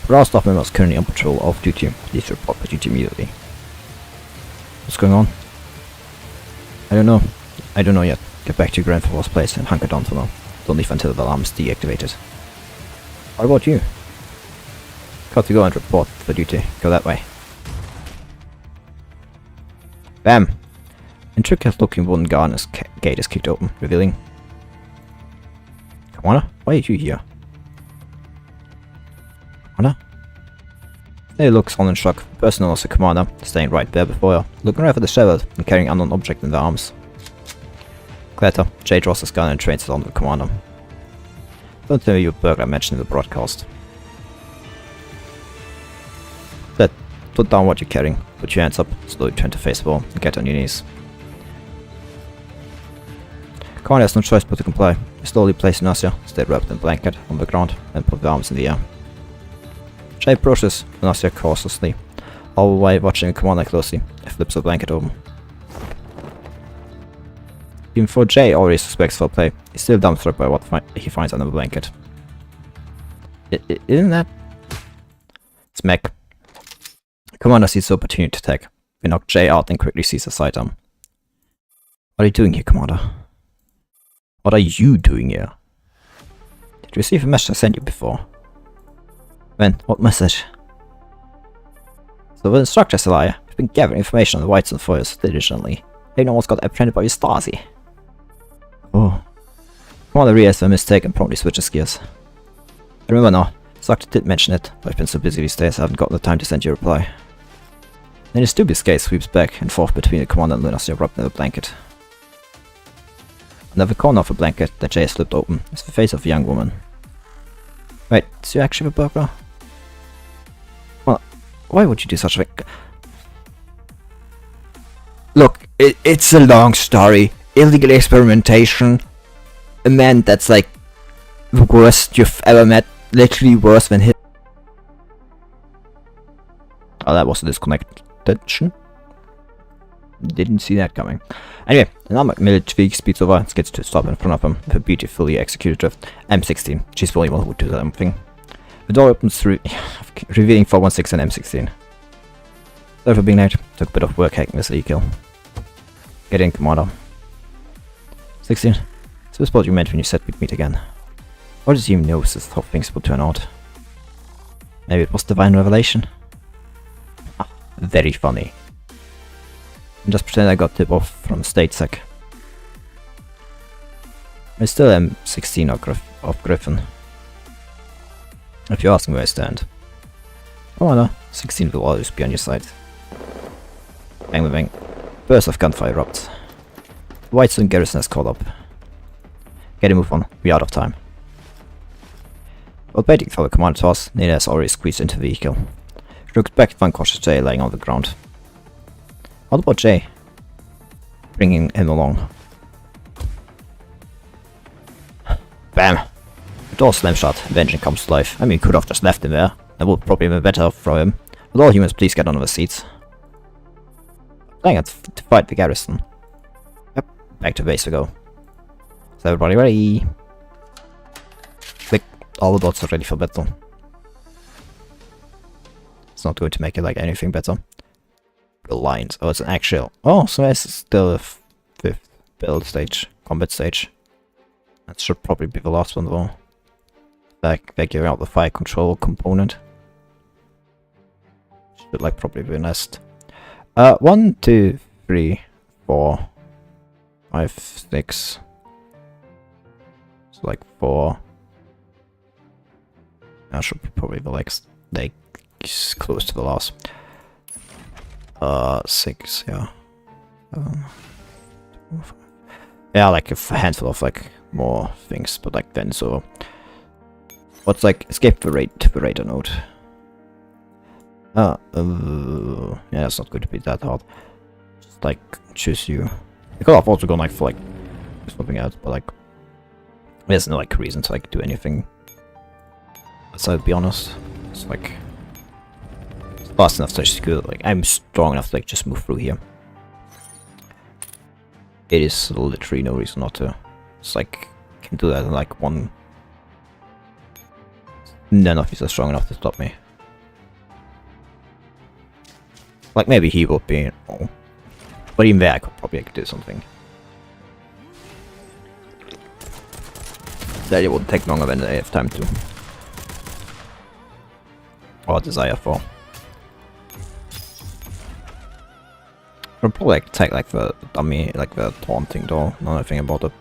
For all staff members currently on patrol or off duty, please report for duty immediately. What's going on? I don't know. I don't know yet. Get back to your grandfather's place and hunker down for now. Don't leave until the alarm is deactivated. What about you? Got to go and report for duty. Go that way. Bam! Intricate looking wooden garden's gate is kicked open, revealing... Commander, why are you here? Commander? They look on in shock. The person known as the commander, staying right there before her, looking rather disheveled and carrying an unknown object in their arms. Clatter, Jay draws his gun and trains it on the commander. Don't tell me you burglar mentioned in the broadcast. That, put down what you're carrying, put your hands up, slowly turn to face the wall, and get on your knees. Commander has no choice but to comply. He slowly places Nasia, stay wrapped in a blanket, on the ground, and put the arms in the air. Jay approaches Nasia cautiously, all the way watching the commander closely, and flips the blanket open. Even though Jay already suspects foul play, he's still dumbstruck by what he finds under the blanket. Isn't that... Smack. Commander sees the opportunity to attack. We knock Jay out and quickly sees a sidearm. What are you doing here, Commander? What are you doing here? Did you receive a message I sent you before? When? What message? So the instructors, Elia, have been gathering information on the Whites and Foils diligently. They almost got apprehended by your Stasi. Oh. Commander realized their mistake and promptly switches gears. I remember now. Instructor did mention it, but I've been so busy these days I haven't got the time to send you a reply. Then his dubious gaze sweeps back and forth between the commander and Lunasia wrapped in a blanket. Under the corner of a blanket that Jay slipped open is the face of a young woman. Wait, is you actually a burglar? Well, why would you do such a thing? Look, it's a long story. Illegal experimentation. A man that's like the worst you've ever met. Literally worse than him. Oh, that was a disconnection. Didn't see that coming. Anyway, another military speeds over and gets to stop in front of him with a beautifully executed M16. She's the only one who would do that thing. The door opens through, revealing 416 and M16. Sorry for being late. Took a bit of work hacking this vehicle. Get in, Commander. 16. So this is what you meant when you said we'd meet again. What does you know this is how things will turn out? Maybe it was divine revelation? Ah, very funny. And just pretend I got tip off from State Sec. I still am 16 of Griffin. If you ask me where I stand. Oh no, 16 will always be on your side. Bang bang bang. Burst of gunfire erupts. The Whitestone garrison has caught up. Get a move on, we're out of time. While waiting for the command toss, Nina has already squeezed into the vehicle. She looks back at unconscious Jay lying on the ground. What about Jay? Bringing him along. Bam! The door slams shut, and the engine comes to life. I mean, could have just left him there. That would probably be better for him. But all humans, please get on the seats. Playing it to fight the garrison. Yep, back to base we go. Is everybody ready? Click. All the dots are ready for battle. It's not going to make it like anything better. The lines. Oh, it's an actual. Oh, so it's still a fifth build stage, combat stage. That should probably be the last one though. Figure out the fire control component. Should like probably be next. 1, 2, 3, 4, 5, 6. It's like 4, I should probably be like close to the last. 6, yeah. 4, 5. Yeah, like a handful of like more things, but like then so. What's like escape the radar node? Yeah, it's not going to be that hard. Just like choose you. I could have also gone like for like something else, but like there's no like reason to like do anything. So to be honest, it's like it's fast enough to just go. Like I'm strong enough to like just move through here. It is literally no reason not to. It's like can do that in like one. None of these are strong enough to stop me. Like maybe he would be, oh. But even there I could probably do something. That it would take longer than I have time to. Or desire for. I'll probably like take like the dummy, like the taunting door, know anything about it.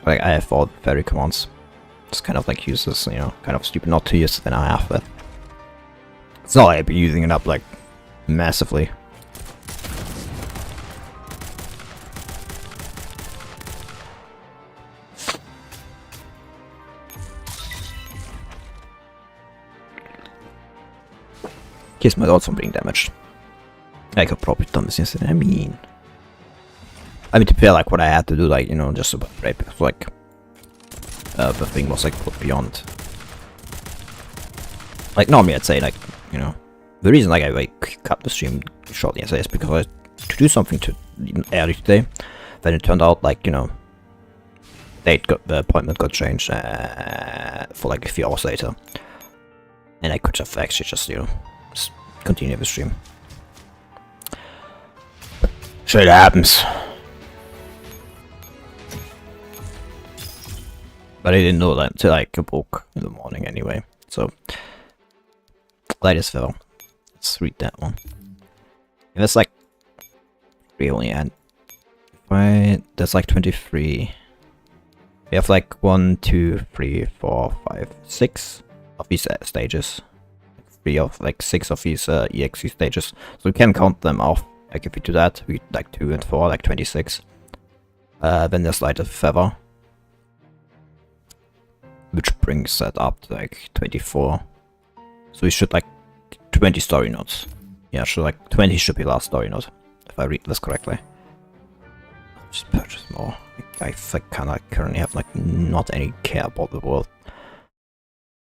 Like I have all fairy commands. It's kind of like useless, you know, kind of stupid not to use than I have, but it's not like I'd be using it up like massively. Kiss my odds on being damaged. I could probably done this yesterday. I mean to feel like what I had to do, like, you know, just about right, because like the thing was like put beyond. Like normally I'd say like, you know, the reason like I like cut the stream shortly yesterday is because I had to do something to early today. Then it turned out like, you know, the appointment got changed for like a few hours later, and I could have actually just, you know, just continue the stream. Shit happens. But I didn't know that until like a book in the morning anyway. So light as well. Let's read that one. That's like we only had that's like 23. We have like 1, 2, 3, 4, 5, 6 of these stages. 3 of like 6 of these EXE stages. So we can count them off. Like if we do that, we like 2 and 4, like 26. Then there's Light of Feather, which brings that up to like 24. So we should like 20 story nodes. Yeah, so like 20 should be last story node, if I read this correctly. Just purchase more. I kinda currently have like not any care about the world.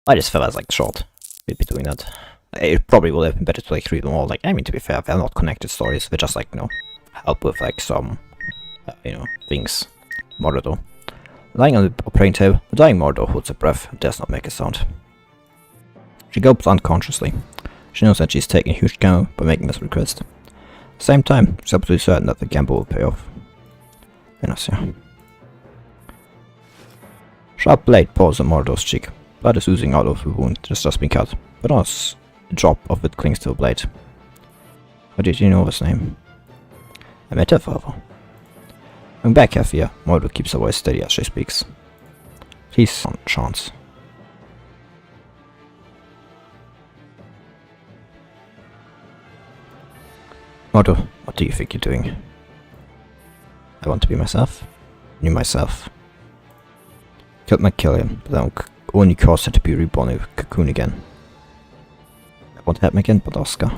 I just feel as like short. We'd be doing that. It probably would have been better to like read them all. Like, I mean, to be fair, they're not connected stories. They're just like, you know, help with like some, you know, things. Mordor. Lying on the operating table, the dying Mordor holds her breath and does not make a sound. She gulps unconsciously. She knows that she's taking a huge gamble by making this request. At the same time, she's absolutely certain that the gamble will pay off. Venasia. Sharp blade paws on Mordor's cheek. Blood is oozing out of the wound that has just been cut, but not a drop of it clings to the blade. How did you know his name? I met her father. Going back half year, Mordor keeps her voice steady as she speaks. Please, son, chance. Mordor, what do you think you're doing? I want to be myself. New myself. Killed McKillian, but that only caused her to be reborn in a cocoon again. I want to help again, but Oscar.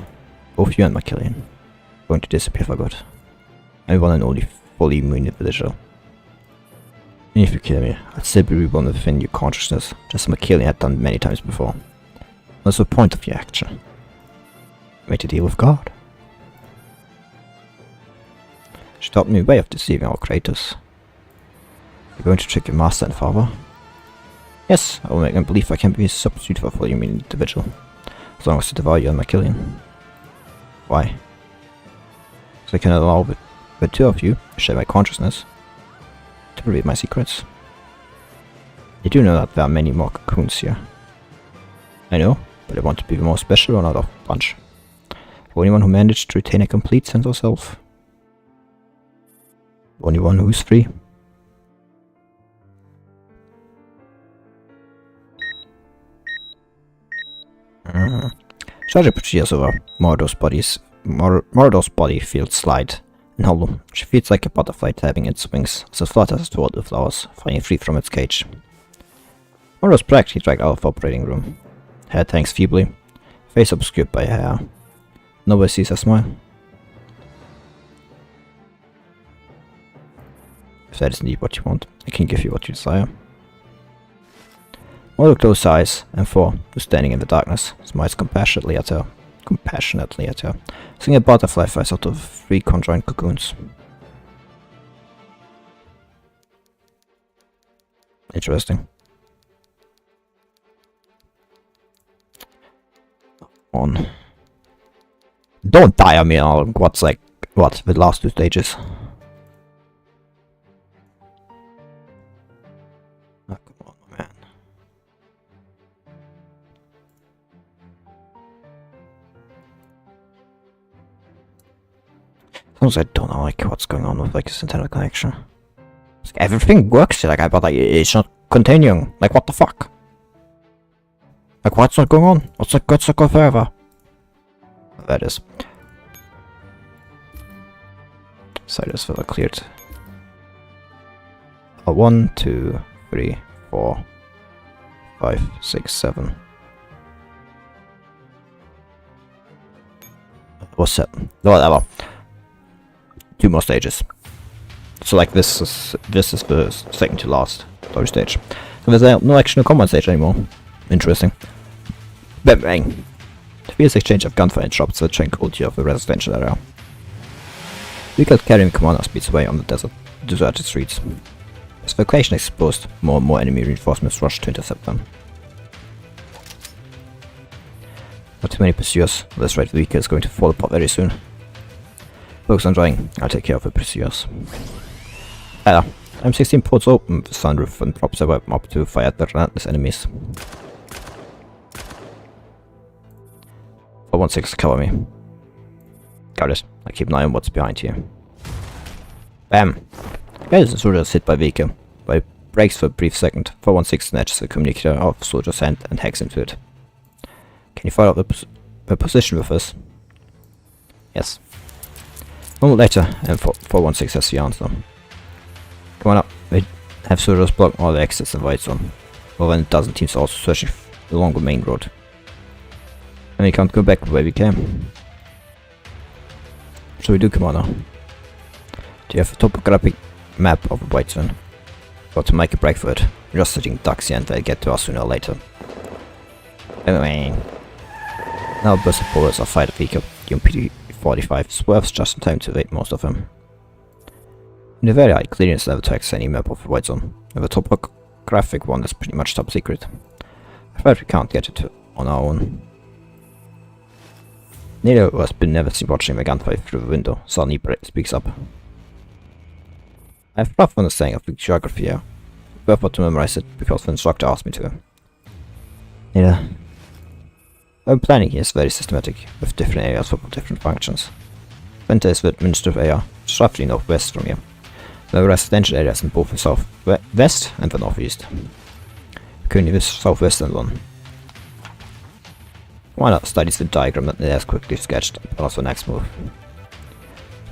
Both you and McKillian are going to disappear for good. I'm one and only fully immune individual. And if you kill me, I'd still be reborn within your consciousness, just as McKillian had done many times before. What's the point of your action? Make a deal with God. She taught me a way of deceiving our creators. You're going to trick your master and father? Yes, I will make them believe I can be a substitute for a fully immune individual, as long as I devour you and McKillian. Why? So I can allow the two of you to share my consciousness, to reveal my secrets. You do know that there are many more cocoons here. I know, but I want to be the most special one out of the bunch. The only one who managed to retain a complete sense of self. The only one who's free. Tragic procedures over Mordor's body feels slight and hollow. She feels like a butterfly tapping its wings as it flutters toward the flowers, flying free from its cage. Mordor's practically dragged out of the operating room. Head hangs feebly, face obscured by hair. Nobody sees her smile. If that is indeed what you want, I can give you what you desire. Mordor closed her eyes, and Thor, who's standing in the darkness, smiles compassionately at her, seeing a butterfly flies out of 3 conjoined cocoons. Interesting. On. Don't die on me on what's like, what, the last 2 stages. Oh, come on, man. Sometimes I don't know like what's going on with like this internet connection. It's like, everything works like but like it's not continuing. Like what the fuck? Like what's not going on? What's not going forever? That is. Side is further cleared. 1, 2, 3, 4, 5, 6, 7. What's that? Whatever. 2 more stages. So like this is the second to last story stage. So there's no action or combat stage anymore. Interesting. Bang bang. The fierce exchange of gunfire interrupts the tranquility of the residential area. Vehicles carrying commander speeds away on the deserted streets. As the location is exposed, more and more enemy reinforcements rush to intercept them. Not too many pursuers, this right vehicle is going to fall apart very soon. Focus on driving, I'll take care of the pursuers. M16 ports open the sunroof and props their weapon up to fire at the relentless enemies. 416, cover me. Got it. I keep an eye on what's behind here. Bam! Guys, the soldier is hit by vehicle, but it breaks for a brief second. 416 snatches the communicator out of the soldier's hand and hacks into it. Can you follow up the position with us? Yes. A moment later, and 416 has the answer. Come on up. We have soldiers block all the exits and white zone. More than a dozen teams are also searching along the main road. And we can't go back the way we came. So we do, Commander. Do you have a topographic map of the white zone? Got to make a break for it. We're just sitting ducks here and they'll get to us sooner or later. Anyway. Now burst of bullets are fighter vehicle. The UMP-45 swerves just in time to evade most of them. In the very high clearance level to access any map of the white zone. And the topographic one is pretty much top secret. I thought we can't get it on our own. Neither who has been never seen watching the gunfire through the window suddenly speaks up. I have a rough understanding of the geography here. But I to memorize it because the instructor asked me to. Neither. Our planning here is very systematic, with different areas for different functions. Winter is the administrative area, it's roughly northwest from here. There are residential areas in both the southwest and the northeast. Currently the southwestern one. Why not studies the diagram that is quickly sketched and also next move.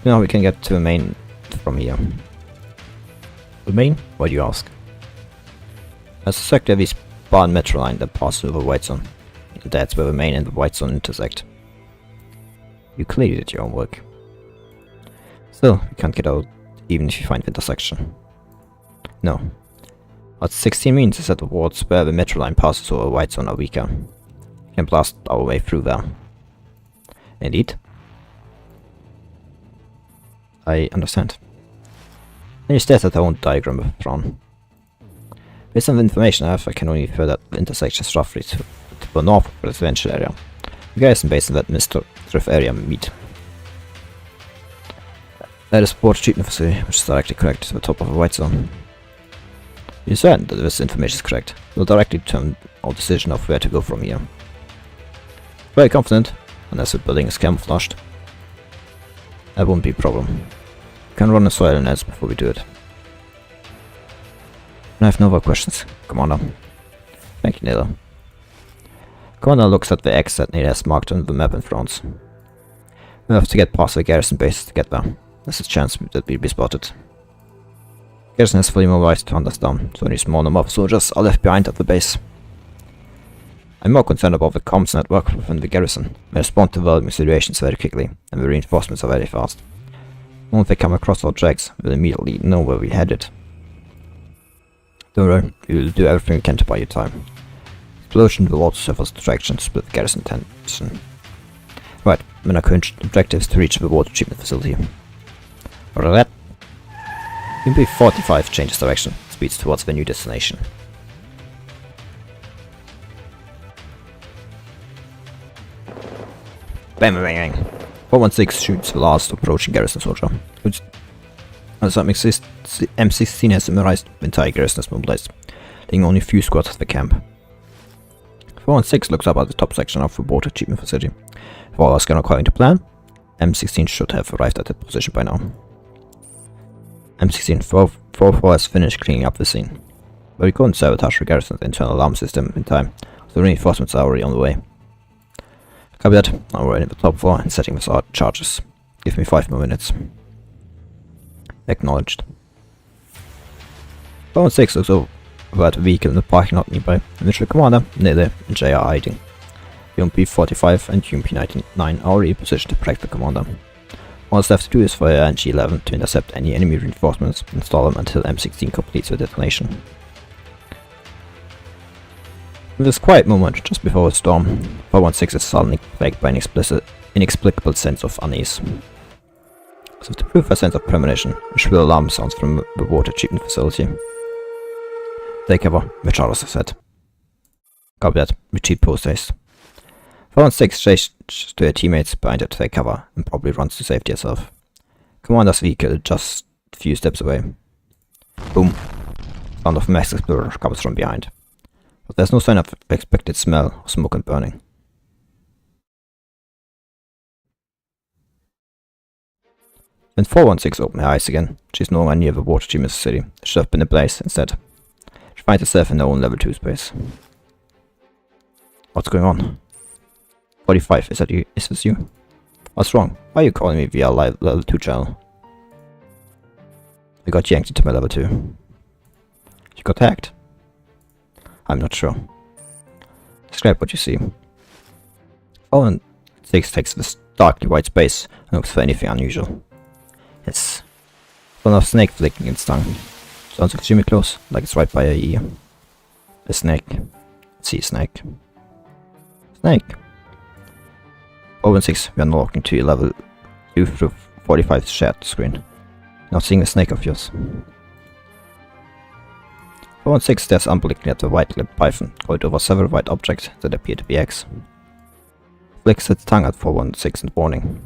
Now we can get to the main from here. The main? Why do you ask? There's a sector of bar metro line that passes through the white zone. And that's where the main and the white zone intersect. You clearly did your own work. Still, you can't get out even if you find the intersection. No. What 16 means is that the wards where the metro line passes through a white zone are weaker. We can blast our way through there. Indeed. I understand. Then you stared at our own diagram of Thrawn. Based on the information I have, I can only infer that the intersection is roughly to the north of the residential area. The garrison base in that administrative area meet. That is water treatment facility, which is directly connected to the top of the white zone. You're certain that this information is correct. It will directly determine our decision of where to go from here. Very confident, unless the building is camouflaged. That won't be a problem. We can run a soil analysis before we do it. I have no more questions. Commander. Thank you, Nilo. Commander looks at the X that Nate has marked on the map in front. We have to get past the garrison base to get there. There's a chance that we'll be spotted. Garrison has fully mobilized to hunt us down, so only small number of soldiers are left behind at the base. I'm more concerned about the comms network within the garrison. They respond to developing situations very quickly, and the reinforcements are very fast. Once they come across our tracks, we'll immediately know where we're headed. Don't worry, we will do everything we can to buy you time. Explosion will also serve as distraction to split the garrison tension. Right, my current objective is to reach the water treatment facility. After that, MP45 changes direction, speeds towards the new destination. Bang bang bang! 416 shoots the last approaching garrison soldier. As M16 has summarized, the entire garrison is mobilized, leaving only a few squads at the camp. 416 looks up at the top section of the water treatment facility. If all is going according to plan, M16 should have arrived at that position by now. M16 44 has finished cleaning up the scene, but we couldn't sabotage the garrison's internal alarm system in time, so reinforcements are already on the way. Copy that, I'm already in the top floor and setting the charges. Give me 5 more minutes. Acknowledged. 416 looks over at the vehicle in the parking lot nearby, in which the commander, Nede, and Jay are hiding. UMP-45 and UMP-99 are already positioned to protect the commander. All that's left to do is fire NG-11 to intercept any enemy reinforcements and stall them until M16 completes the detonation. In this quiet moment, just before a storm, 416 is suddenly plagued by an inexplicable sense of unease. So to prove a sense of premonition, a shrill alarm sounds from the water treatment facility. Take cover, the charges are set. Copy that, retreat post haste. 416 chases to their teammates behind it to take cover and probably runs to safety herself. Commander's vehicle just a few steps away. Boom. Sound of mass explosion comes from behind. But there's no sign of expected smell of smoke and burning. When 416 opens her eyes again, she's no longer near the water treatment facility. She should have been ablaze instead. She finds herself in her own level 2 space. What's going on? 45, is that you? Is this you? What's wrong? Why are you calling me via level 2 channel? I got yanked into my level 2. You got hacked? I'm not sure. Describe what you see. 416 takes this darkly white space and looks for anything unusual. Yes. One of snake flicking its tongue. Sounds extremely close, like it's right by her ear. A snake. See a snake. Snake. 416, we are now walking to your level 2 through 45's shared screen. Not seeing a snake of yours. 416 stares unblinkingly at the white-lipped python, going over several white objects that appear to be eggs. Flicks its tongue at 416 in warning.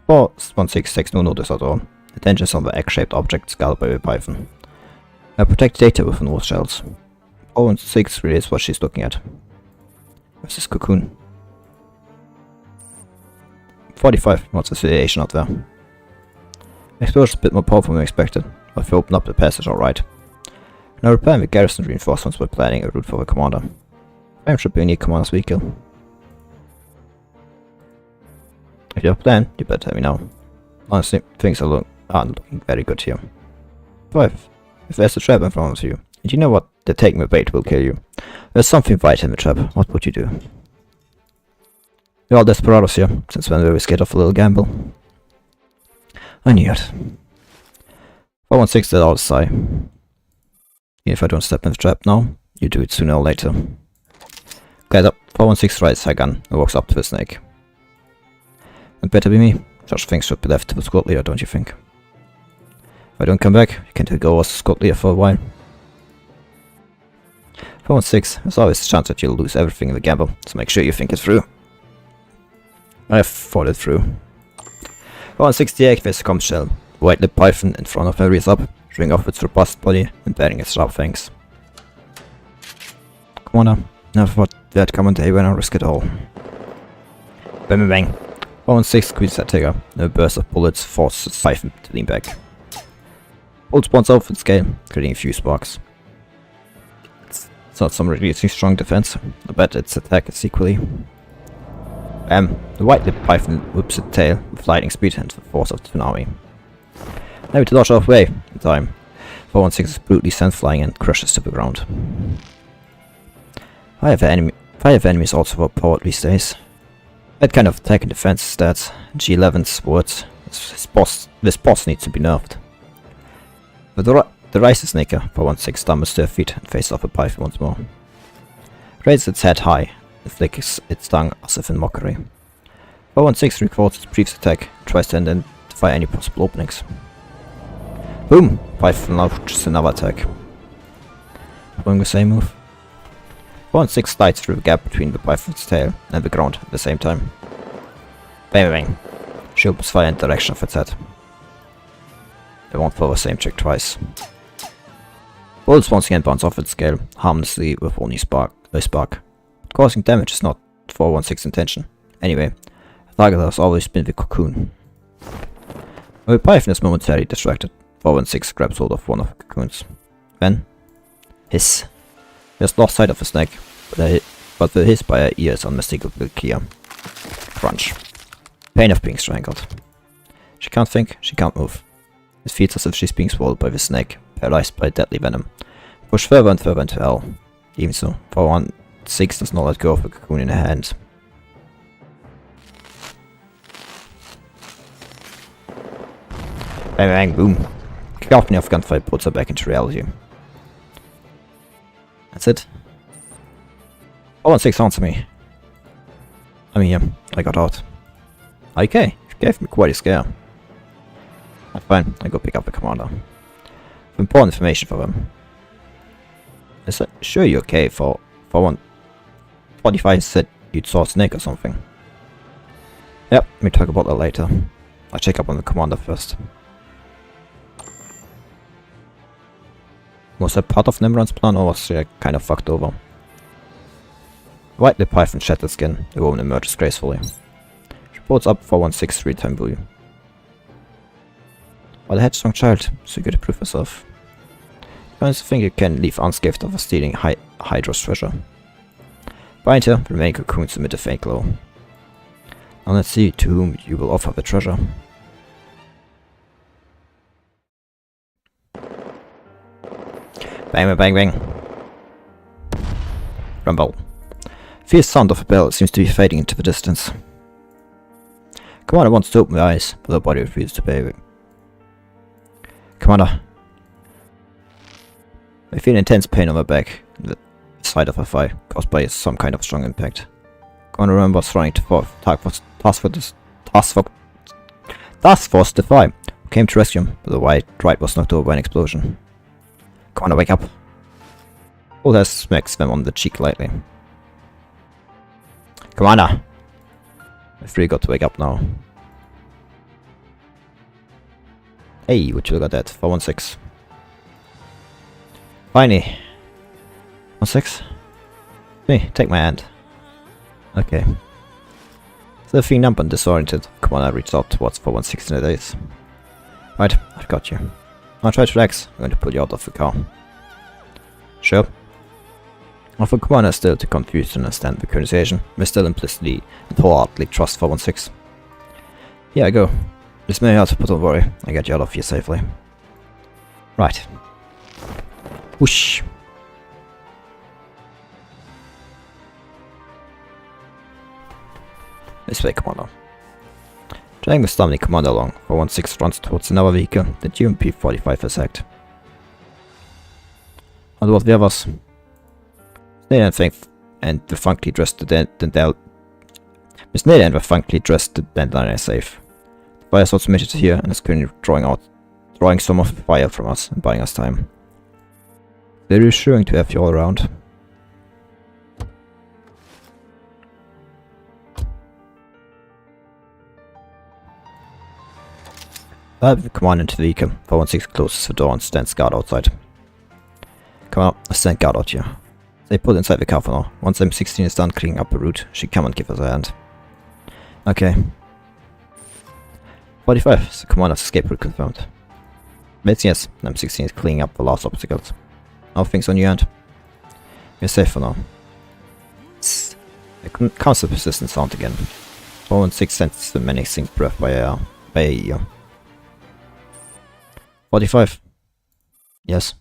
416 takes no notice at all. Attention is on the egg-shaped object scaled by the python. I protect data with nose shells. 416 relays what she's looking at. Where's this cocoon? 45, what's the situation out there? The explosion's a bit more powerful than we expected, but if we open up the passage alright. Now repairing the garrison reinforcements by planning a route for the commander. Frame should be near commander's vehicle. If you have a plan, you better tell me now. Honestly, things aren't looking very good here. 5. If there's a trap in front of you, and you know what, the taking the bait will kill you. There's something right in the trap, what would you do? We're all desperados here, since when we were scared of a little gamble. I knew it. 416 let out a sigh. If I don't step in the trap now, you do it sooner or later. Get up, 416 rides her gun and walks up to the snake. It better be me. Such things should be left to the squad leader, don't you think? If I don't come back, you can take over as squad leader for a while. 416, there's always a chance that you'll lose everything in the gamble, so make sure you think it through. I've thought it through. 416 activates the comm shell. White-lipped python in front of her rears up, showing off its robust body and baring its sharp fangs. Come on now, never thought that come on day when I risk it all. Bang bang bang. 416 squeezes that trigger, and a burst of bullets forces the python to lean back. Bolt spawns off its scale, creating a few sparks. It's not some reducing strong defense. I bet its attack is equally. The white-lipped python whips its tail with lightning speed and the force of the tsunami. Maybe to dodge off way in time. 416 is brutally sent flying and crushes to the ground. I have enemies also overpowered these days. That kind of attack and defense stats. G11's words. This boss needs to be nerfed. But the Rice Snaker 416 stumbles to her feet and faces off a python once more. Raises its head high and flicks its tongue as if in mockery. 416 records its previous attack and tries to identify any possible openings. Boom! Python launches another attack. Following the same move. 416 slides through the gap between the python's tail and the ground at the same time. Bang bang! She opens fire in the direction of its head. They won't follow the same trick twice. Bullets once again bounce off its scale, harmlessly with only a spark. Causing damage is not 416's intention. Anyway, the target has always been the cocoon. When the python is momentarily distracted, 416 grabs hold of one of the cocoons. Then, hiss. He has lost sight of his neck, but the hiss by her ear is unmistakably clear. Crunch. Pain of being strangled. She can't think, she can't move. It feels as if she's being swallowed by the snake, paralyzed by deadly venom. Pushed further and further into hell. Even so, 416 does not let go of the cocoon in her hand. Bang bang boom. Caught me off gunfire puts her back into reality. That's it. 416 answer me. I mean, I got out. Okay, it gave me quite a scare. Fine, I go pick up the commander. Important information for them. Is that sure you're okay for 145 said you'd saw a snake or something? Yep, we talk about that later. I'll check up on the commander first. Was that part of Nimran's plan or was she kind of fucked over? White-lipped python shattered skin, the woman emerges gracefully. She pulls up 416 3-time blue. Well, a headstrong child, so you could prove yourself. You honestly think you can leave unscathed after stealing Hydra's treasure. Bind her, the remaining cocoons emit a faint glow. Now let's see to whom you will offer the treasure. Bang bang bang. Rumble. Fierce sound of a bell seems to be fading into the distance. Commander wants to open her eyes, but her body refuses to behave. Commander. I feel intense pain on my back, and the side of her thigh, caused by some kind of strong impact. Commander remembers trying to Task Force Defy, who came to rescue him, but the white ride was knocked over by an explosion. Commander, wake up! Oldhurst smacks them on the cheek lightly. Commander! I've really got to wake up now. Hey, would you look at that? 416. Finally. 16? Me, take my hand. Okay. Surfing numb and disoriented, Commander reached out towards 416 in the days. Right, I've got you. Now try to relax, I'm going to pull you out of the car. Sure. Although Commander is still too confused to understand the conversation, we still implicitly and wholeheartedly trust 416. Here I go. This may hurt, but don't worry, I get you out of here safely. Right. Whoosh. This way, Commander. Dragging the stumbling Commander along, 416 runs towards another vehicle that UMP-45 has hacked. And what the others? Miss Nader and the funkily dressed the Dandelion is safe. The fire source emitted here and is currently drawing some of the fire from us and buying us time. They're reassuring to have you all around. I have the command into the vehicle. 416 closes the door and stands guard outside. Come on, I stand guard out here. They put inside the car for now. Once M16 is done cleaning up the route, she come and give us a hand. Okay. 45, the commander's escape route confirmed. But yes, M16 is cleaning up the last obstacles. How things on your end? You're safe for now. I couldn't counter the persistent sound again. 416 sends the menacing breath by a ear. 45. Yes.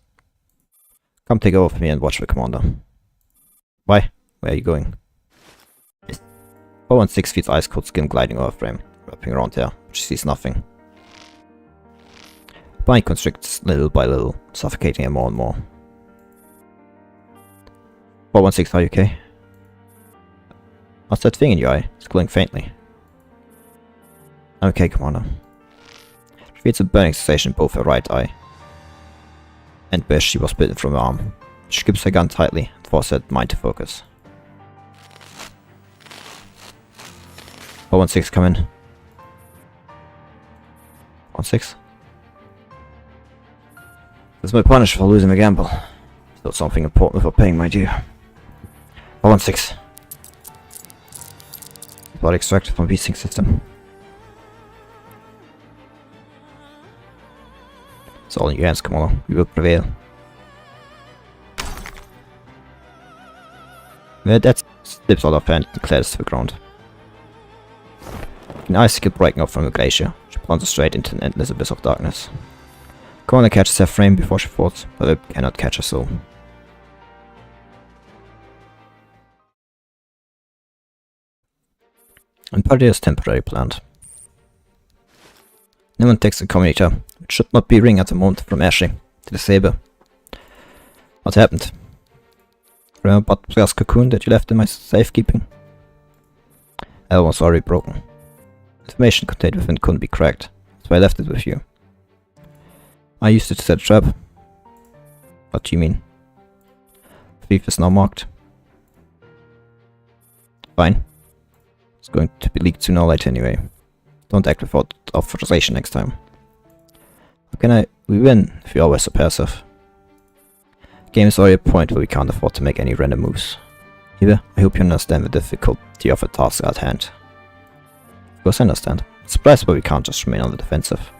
Come take over for me and watch the commander. Why? Where are you going? 416 feet ice cold skin gliding over frame, wrapping around here, which sees nothing. Bind constricts little by little, suffocating him more and more. 416, are you okay? What's that thing in your eye? It's glowing faintly. I'm okay, Commander. She feels a burning sensation in both her right eye and where she was bitten from her arm. She grips her gun tightly and forces her mind to focus. 416, come in. 416? That's my punishment for losing the gamble. Still something important for paying my due. 416. Blood extracted from beasting system. It's all in your hands, Commander. We will prevail. The death slips out of hand and clatters to the ground. An icicle breaking up from the glacier, she plunges straight into an endless abyss of darkness. Commander catches her frame before she falls, but it cannot catch her soul. And party is temporarily planned. No one takes the communicator, which should not be ring at the moment, from Ashley to the saber. What happened? Remember Butler's cocoon that you left in my safekeeping? That was already broken. Information contained within couldn't be cracked, so I left it with you. I used it to set a trap. What do you mean? The thief is now marked. Fine. It's going to be leaked sooner or later anyway. Don't act without authorization next time. How can we win if you're always so passive? The game is already a point where we can't afford to make any random moves. Either, I hope you understand the difficulty of the task at hand. Of course I understand. I'm surprised, but we can't just remain on the defensive.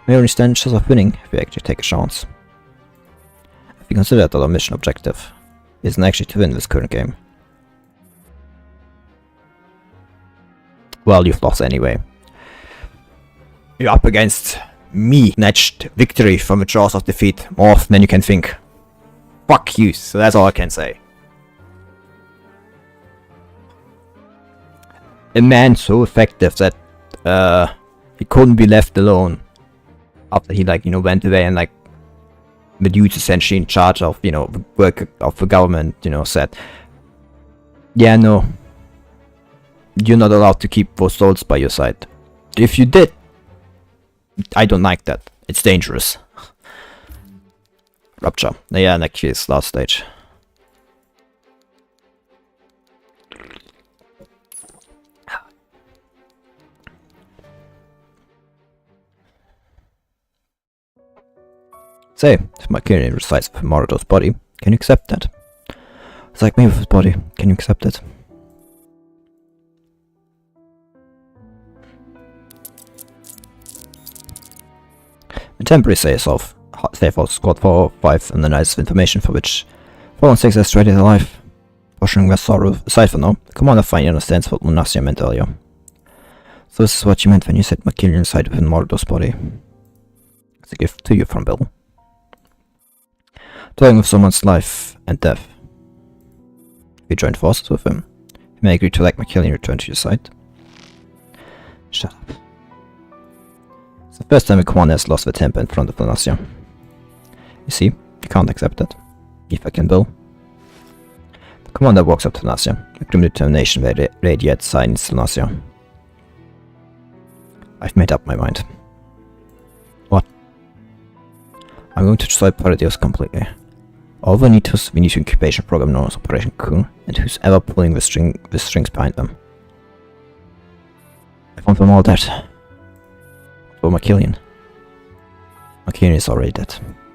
We only stand a chance of winning if we actually take a chance. If you consider that our mission objective isn't actually to win this current game. Well, you've lost anyway. You're up against me, snatched victory from the jaws of defeat more often than you can think. Fuck you, so that's all I can say. A man so effective that he couldn't be left alone after he went away, and the dudes essentially in charge of the work of the government said, yeah, no, you're not allowed to keep those souls by your side. If you did, I don't like that. It's dangerous. Rupture. Yeah, and actually it's last stage. Say, if my kidney resides with Morodo's body, can you accept that? It's like me with his body. Can you accept it? The temporary safe house squad 4-5 and the nice information for which 416 has traded her life. Pushing their sorrow aside for now, the commander finally understands what Lunasia meant earlier. So this is what you meant when you said McKillian inside within Morodo's body. It's a gift to you from Bill. Toying with someone's life and death. If you joined forces with him, you may agree to let McKillian return to your side. Shut up. It's the first time a commander has lost their temper in front of Lunasia. You see, you can't accept that. If I can, Bill. The commander walks up to Lunasia, a grim determination radiates silence Lunasia. I've made up my mind. What? I'm going to destroy Paradios completely. All we need is an incubation program known as Operation Cocoon, and who's ever pulling the strings behind them. I want them all dead. For McKillian. McKillian is already dead.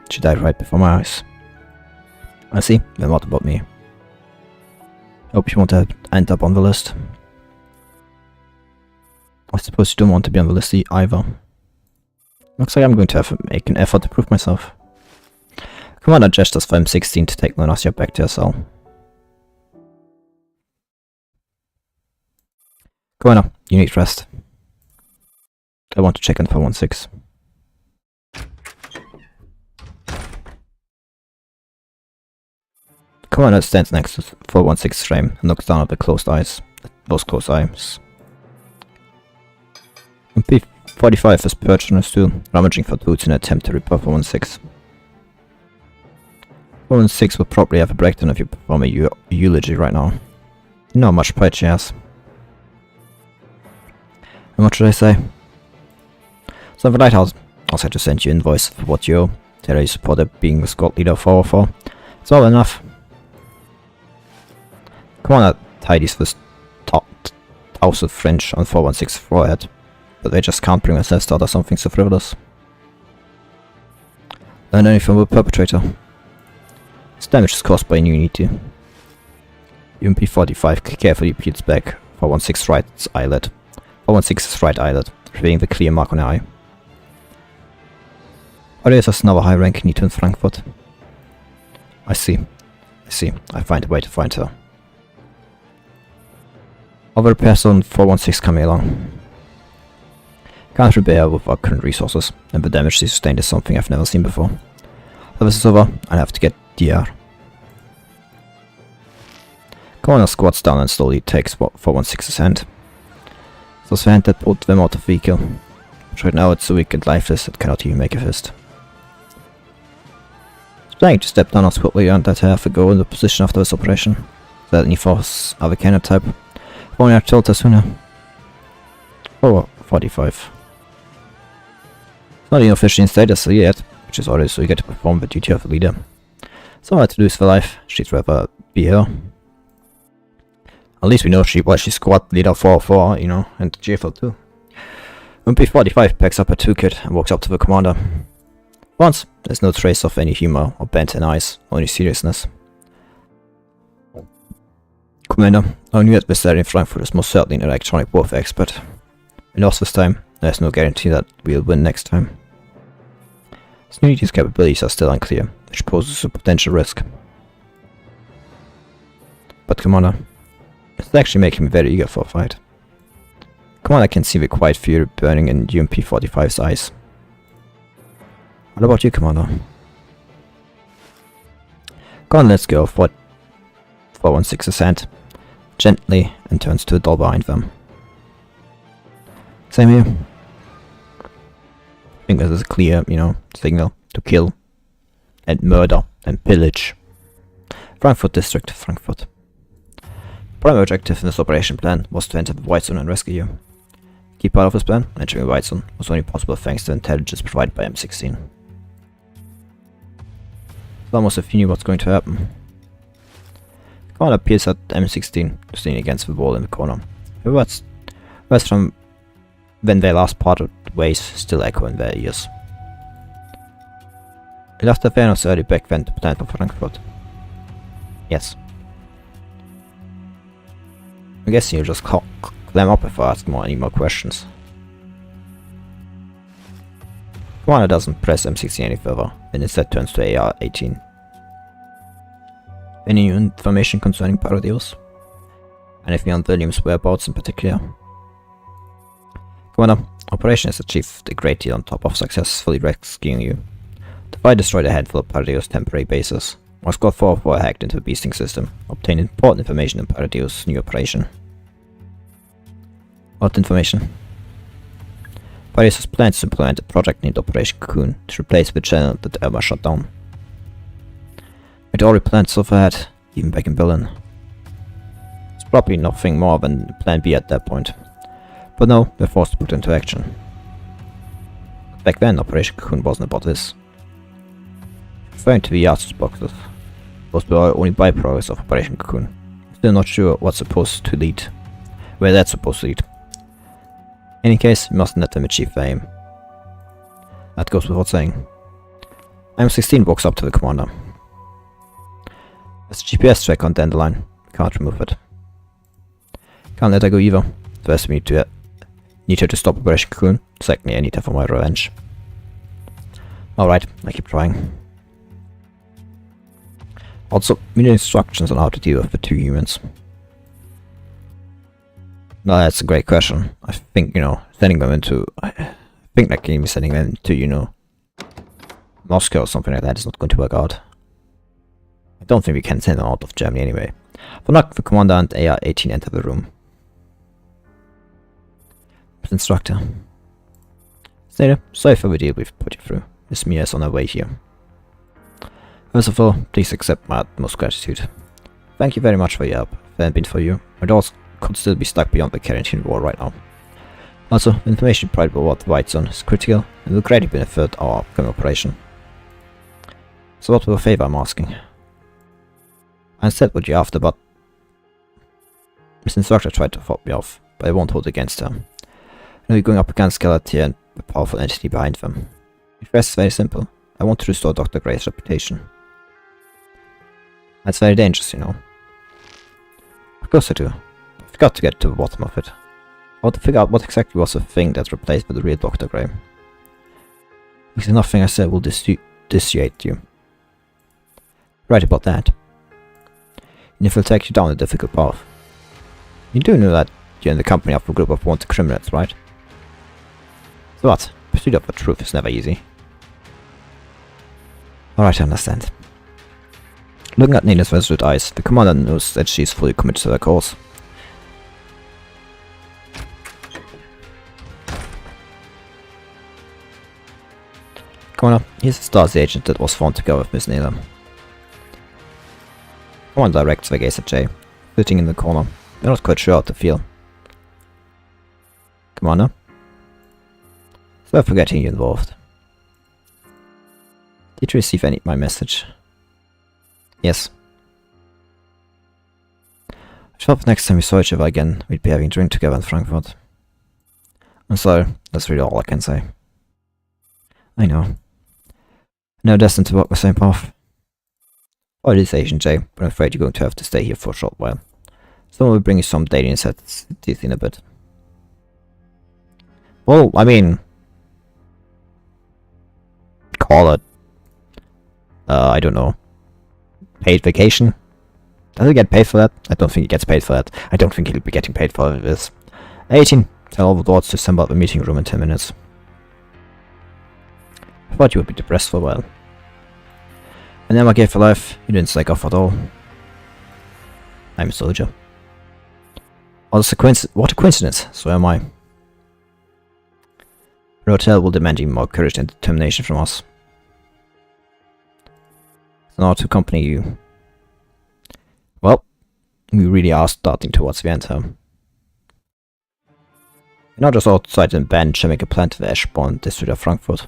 She died right before my eyes. I see, then what about me? Hope you want to end up on the list. I suppose you don't want to be on the list either. Looks like I'm going to have to make an effort to prove myself. Commander gestures for M16 to take Lunasia back to her cell. Commander, you need rest. I want to check in 416. Commander stands next to 416's frame and looks down at the closed eyes. Those closed eyes. MP-45 is perched on a stool, rummaging for tools in an attempt to repair 416. 416 will probably have a breakdown if you perform a eulogy right now. You know how much pride she has. And what should I say? So the Lighthouse also had to send you an invoice for what you owe. Tell you supported being the squad leader of 404. It's all enough. Commander tidies this tousled fringe on 416's forehead, but they just can't bring themselves to utter something so frivolous. Learn anything from the perpetrator. This damage is caused by immunity. UMP-45 carefully peels back 416's right eyelid. 416's right eyelid, revealing the clear mark on the eye. Arias has another high-ranking Nito in Frankfurt. I see. I find a way to find her. Other repairs on 416 coming along. Can't repair her with our current resources, and the damage she sustained is something I've never seen before. If this is over, I'll have to get DR. Commander squats down and slowly takes 416's hand. It was the hand that pulled them out of the vehicle. But right now it's so weak and lifeless it cannot even make a fist. It's planning to step down as quickly and that I have to go in the position after this operation. Without any force of a cannon type. If only I told her sooner. Oh, 45. It's not even officially in status yet, which is always so you get to perform the duty of a leader. So hard to lose for life, she'd rather be here. At least we know she's squad leader 404, you know, and GFL too. MP-45 packs up her toolkit and walks up to the commander. Once, there's no trace of any humor or bent in eyes, only seriousness. Commander, our new adversary in Frankfurt is most certainly an electronic warfare expert. We lost this time, there's no guarantee that we'll win next time. Snooty's capabilities are still unclear, which poses a potential risk. But Commander, it's actually making me very eager for a fight. Commander can see the quiet fury burning in UMP-45's eyes. What about you, Commander? Commander lets go of 416's hand, gently, and turns to the door behind them. Same here. I think this is a clear, signal to kill and murder and pillage. Frankfurt District, Frankfurt. Primary objective in this operation plan was to enter the White Zone and rescue you. Key part of this plan, entering the White Zone, was only possible thanks to intelligence provided by M16. It's almost if you knew what's going to happen. Commander appears at M16, leaning against the wall in the corner. The words from when they last parted ways still echo in their ears. You left the Venus early back then to plan for Frankfurt. Yes. I'm guessing you just clam up if I ask any more questions. Commander doesn't press M16 any further, and instead turns to AR-18. Any new information concerning Paradios? Anything on William's whereabouts in particular? Commander, operation has achieved a great deal on top of successfully rescuing you. The fight destroyed a handful of Paradios' temporary bases, while Squad 404 hacked into the beasting system, obtained important information on Paradios' new operation. What information? Paradios has plans to implement a project named Operation Cocoon to replace the channel that Elma shut down. It already planned so far ahead, even back in Berlin. It's probably nothing more than Plan B at that point. But no, they're forced to put it into action. Back then, Operation Cocoon wasn't about this. Referring to the Yards boxes, those were only byproducts of Operation Cocoon. Still not sure what's supposed to lead, where that's supposed to lead. In any case, we mustn't let them achieve their aim. That goes without saying. M16 walks up to the commander. There's a GPS track on Dandelion. Can't remove it. Can't let her go either. First, we need her to stop Operation Cocoon. Secondly, I need her for my revenge. Alright, I keep trying. Also, we need instructions on how to deal with the two humans. No, that's a great question. I think, sending them into... I think like even sending them to, Moscow or something like that is not going to work out. I don't think we can send them out of Germany anyway. For knock, the commander and AR-18 enter the room. Instructor. Slater, sorry for the deal we've put you through. Miss Mia is on her way here. First of all, please accept my utmost gratitude. Thank you very much for your help. If it hadn't been for you, my dogs could still be stuck beyond the quarantine wall right now. Also, the information provided about the White Zone is critical and will greatly benefit our upcoming operation. So what will a favor I'm asking? I understand what you're after, but... Miss Instructor tried to fob me off, but I won't hold against her. I know you're going up against Galatea and the powerful entity behind them. The request is very simple. I want to restore Dr. Gray's reputation. That's very dangerous, Of course I do. I've got to get to the bottom of it. I want to figure out what exactly was the thing that replaced with the real Dr. Gray. Because nothing I said will dissuade you. Right about that. And if it'll take you down a difficult path. You do know that you're in the company of a group of wanted criminals, right? So what? Pursuit of the truth is never easy. Alright, I understand. Looking at Nina's resolute eyes, the commander knows that she is fully committed to her cause. Commander, here's the Stasi agent that was found together with Miss Nina. Commander directs the gaze at Jay, sitting in the corner. They're not quite sure how to feel. Commander? So for getting you involved. Did you receive any of my message? Yes. I thought next time we saw each other again, we'd be having a drink together in Frankfurt. I'm sorry, that's really all I can say. I know. Now destined to walk the same path. Oh, it is Agent J, but I'm afraid you're going to have to stay here for a short while. Someone will bring you some dating sets teeth in a bit. Well, I mean... Call it... I don't know. Paid vacation? Does he get paid for that? I don't think he gets paid for that. I don't think he'll be getting paid for this. 18. Tell all the lords to assemble at the meeting room in 10 minutes. I thought you would be depressed for a while. And then I gave for life, you didn't slack off at all. I'm a soldier. What a coincidence, so am I. The hotel will demand even more courage and determination from us. So now to accompany you. Well, we really are starting towards the end here. We're not just outside an abandoned chemical plant in the Eschborn district of Frankfurt.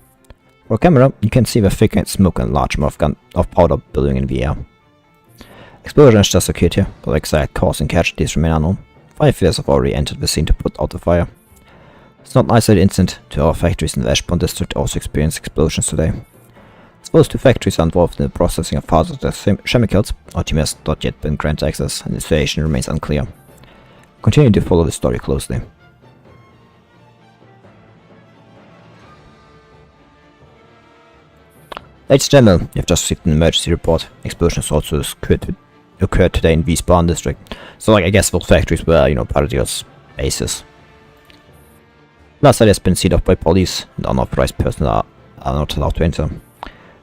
For a camera, you can see the thick and smoke and large amount of powder billowing in the air. Explosion has just occurred here, but exact cause and casualties remain unknown. 5 fighters have already entered the scene to put out the fire. It's not an isolated incident. 2 other factories in the Eschborn district also experienced explosions today. As those 2 factories are involved in the processing of hazardous chemicals, our team has not yet been granted access, and the situation remains unclear. Continue to follow the story closely. Ladies and gentlemen, you have just received an emergency report. Explosions also occurred today in Wiesbaden district. So I guess those factories were, part of those bases. Last site has been sealed off by police, and unauthorized personnel are not allowed to enter.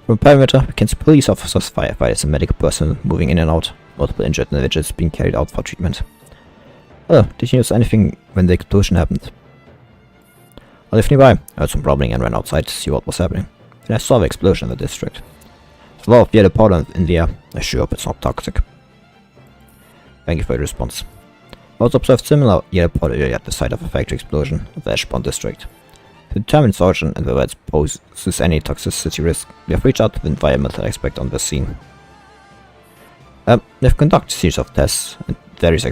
From a perimeter, we can see police officers, firefighters, and medical personnel moving in and out. Multiple injured individuals being carried out for treatment. Oh, did you notice anything when the explosion happened? I lived nearby. I heard some rumbling and ran outside to see what was happening. Then I saw the explosion in the district. There's a lot of yellow powder in the air. I sure hope it's not toxic. Thank you for your response. I also observed similar yellow powder at the site of a factory explosion in the Eschborn district. To determine its origin and whether it poses any toxicity risk, we have reached out to the environmental expert on the scene. We have conducted a series of tests on various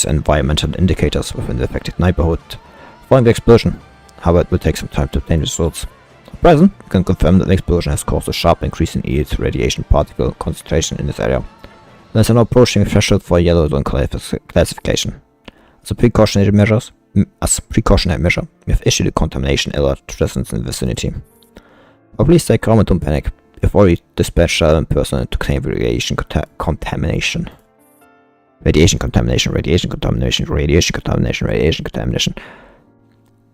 environmental indicators within the affected neighborhood. Following the explosion, however, it will take some time to obtain results. At present, we can confirm that the explosion has caused a sharp increase in EA's radiation particle concentration in this area. Thus, are now approaching a threshold for yellow zone classification. As a precautionary measure, we have issued a contamination alert to residents in the vicinity. But please stay calm and don't panic. We have already dispatched relevant personnel to claim radiation contamination. Radiation contamination, radiation contamination, radiation contamination, radiation contamination.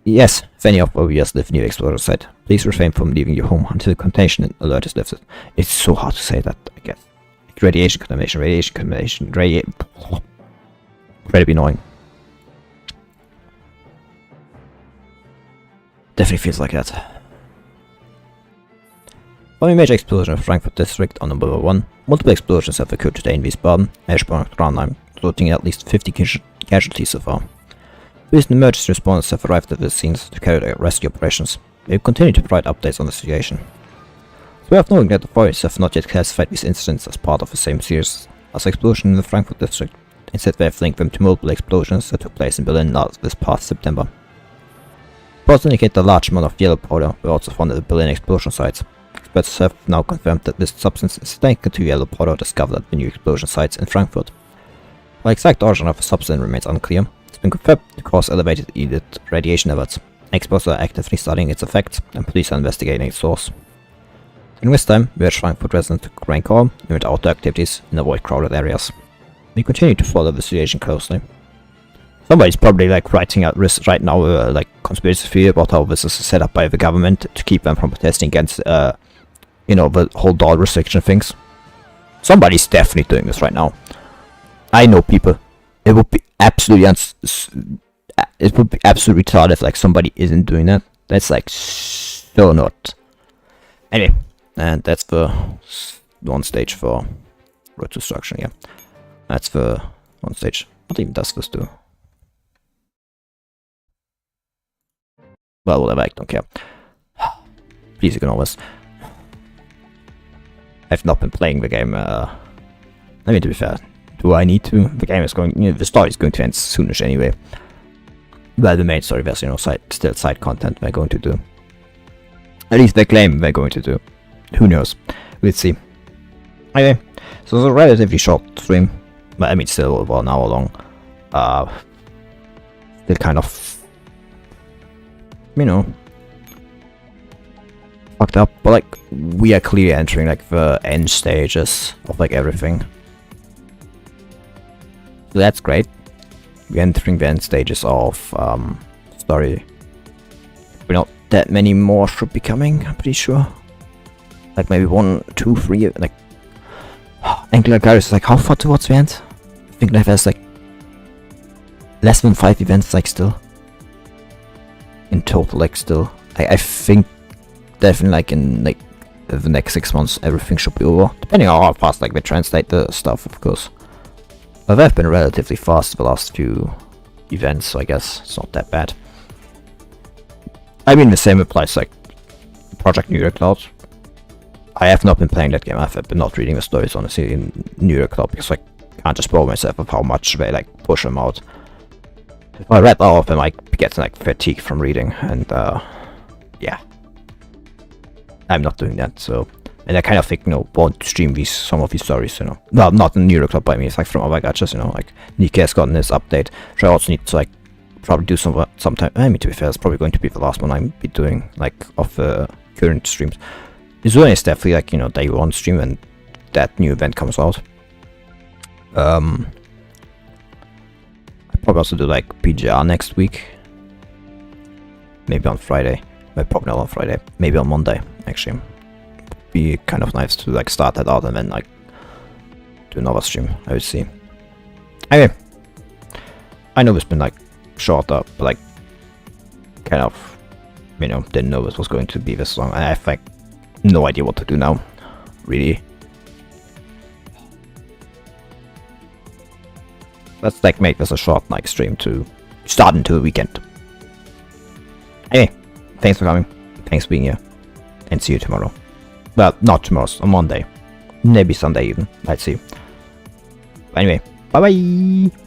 Yes, if any of our viewers live near explosion site, please refrain from leaving your home until contamination alert is lifted. It's so hard to say that, I guess. Radiation contamination, incredibly annoying. Definitely feels like that. Following major explosion in Frankfurt district on number 1, multiple explosions have occurred today in Wiesbaden, Eschborn and Trondheim, resulting in at least 50 casualties so far. Police and emergency responders have arrived at the scenes to carry out rescue operations. They will continue to provide updates on the situation. It's worth noting that authorities have not yet classified these incidents as part of the same series as the explosion in the Frankfurt district. Instead, they have linked them to multiple explosions that took place in Berlin this past September. Reports indicate that a large amount of yellow powder were also found at the Berlin explosion sites. Experts have now confirmed that this substance is identical to yellow powder discovered at the new explosion sites in Frankfurt. While the exact origin of the substance remains unclear, it's been confirmed to cause elevated radiation levels. Experts are actively studying its effects, and police are investigating its source. During this time, we urge Frankfurt residents to remain calm, limit outdoor activities, and avoid crowded areas. We continue to follow the situation closely. Somebody's probably writing out risks right now, conspiracy theory about how this is set up by the government to keep them from protesting against, the whole door restriction things. Somebody's definitely doing this right now. I know people. It would be absolutely retarded if somebody isn't doing that. That's so not. Anyway, and that's the one stage for road destruction. Yeah, that's the one stage. What even does this do? Well, whatever, I don't care. Please ignore this. I've not been playing the game, I mean, to be fair, do I need to? The game is going, the story is going to end soonish anyway. Well, the main story, there's, still side content they're going to do. At least they claim they're going to do. Who knows? We'll see. Anyway, so it's a relatively short stream. But I mean, still over an hour long. Still kind of, fucked up, but we are clearly entering the end stages of everything. So that's great. We're entering the end stages of story. Not that many more should be coming, I'm pretty sure. Maybe 1, 2, 3, Angular Gyrus is how far towards the end? I think that has less than 5 events still. In total, still. I think definitely in the next 6 months everything should be over. Depending on how fast they translate the stuff, of course. But they've been relatively fast the last few events, so I guess it's not that bad. I mean, the same applies Project New Year Cloud. I have not been playing that game. I've been not reading the stories honestly in New Year Cloud because I can't just bore myself of how much they push them out. If I read all of them, I get fatigue from reading, and yeah, I'm not doing that. So, and I kind of think want to stream some of these stories, well, not in New Year Club by me. It's from other gachas, Nikkei has gotten this update. So I also need to probably do sometime. I mean, to be fair, it's probably going to be the last one I'm be doing of the current streams. This one is definitely day one stream when that new event comes out. I'll probably also do PGR next week. Maybe on Friday. Probably not on Friday. Maybe on Monday, actually. Be kind of nice to start that out and then do another stream. I would see. Anyway, I know it's been shorter, but kind of didn't know it was going to be this long. I have no idea what to do now, really. Let's make this a short stream to start into the weekend. Anyway, thanks for coming, thanks for being here, and see you tomorrow. Well, not tomorrow, on Monday, maybe Sunday even. Let's see. Anyway, bye bye.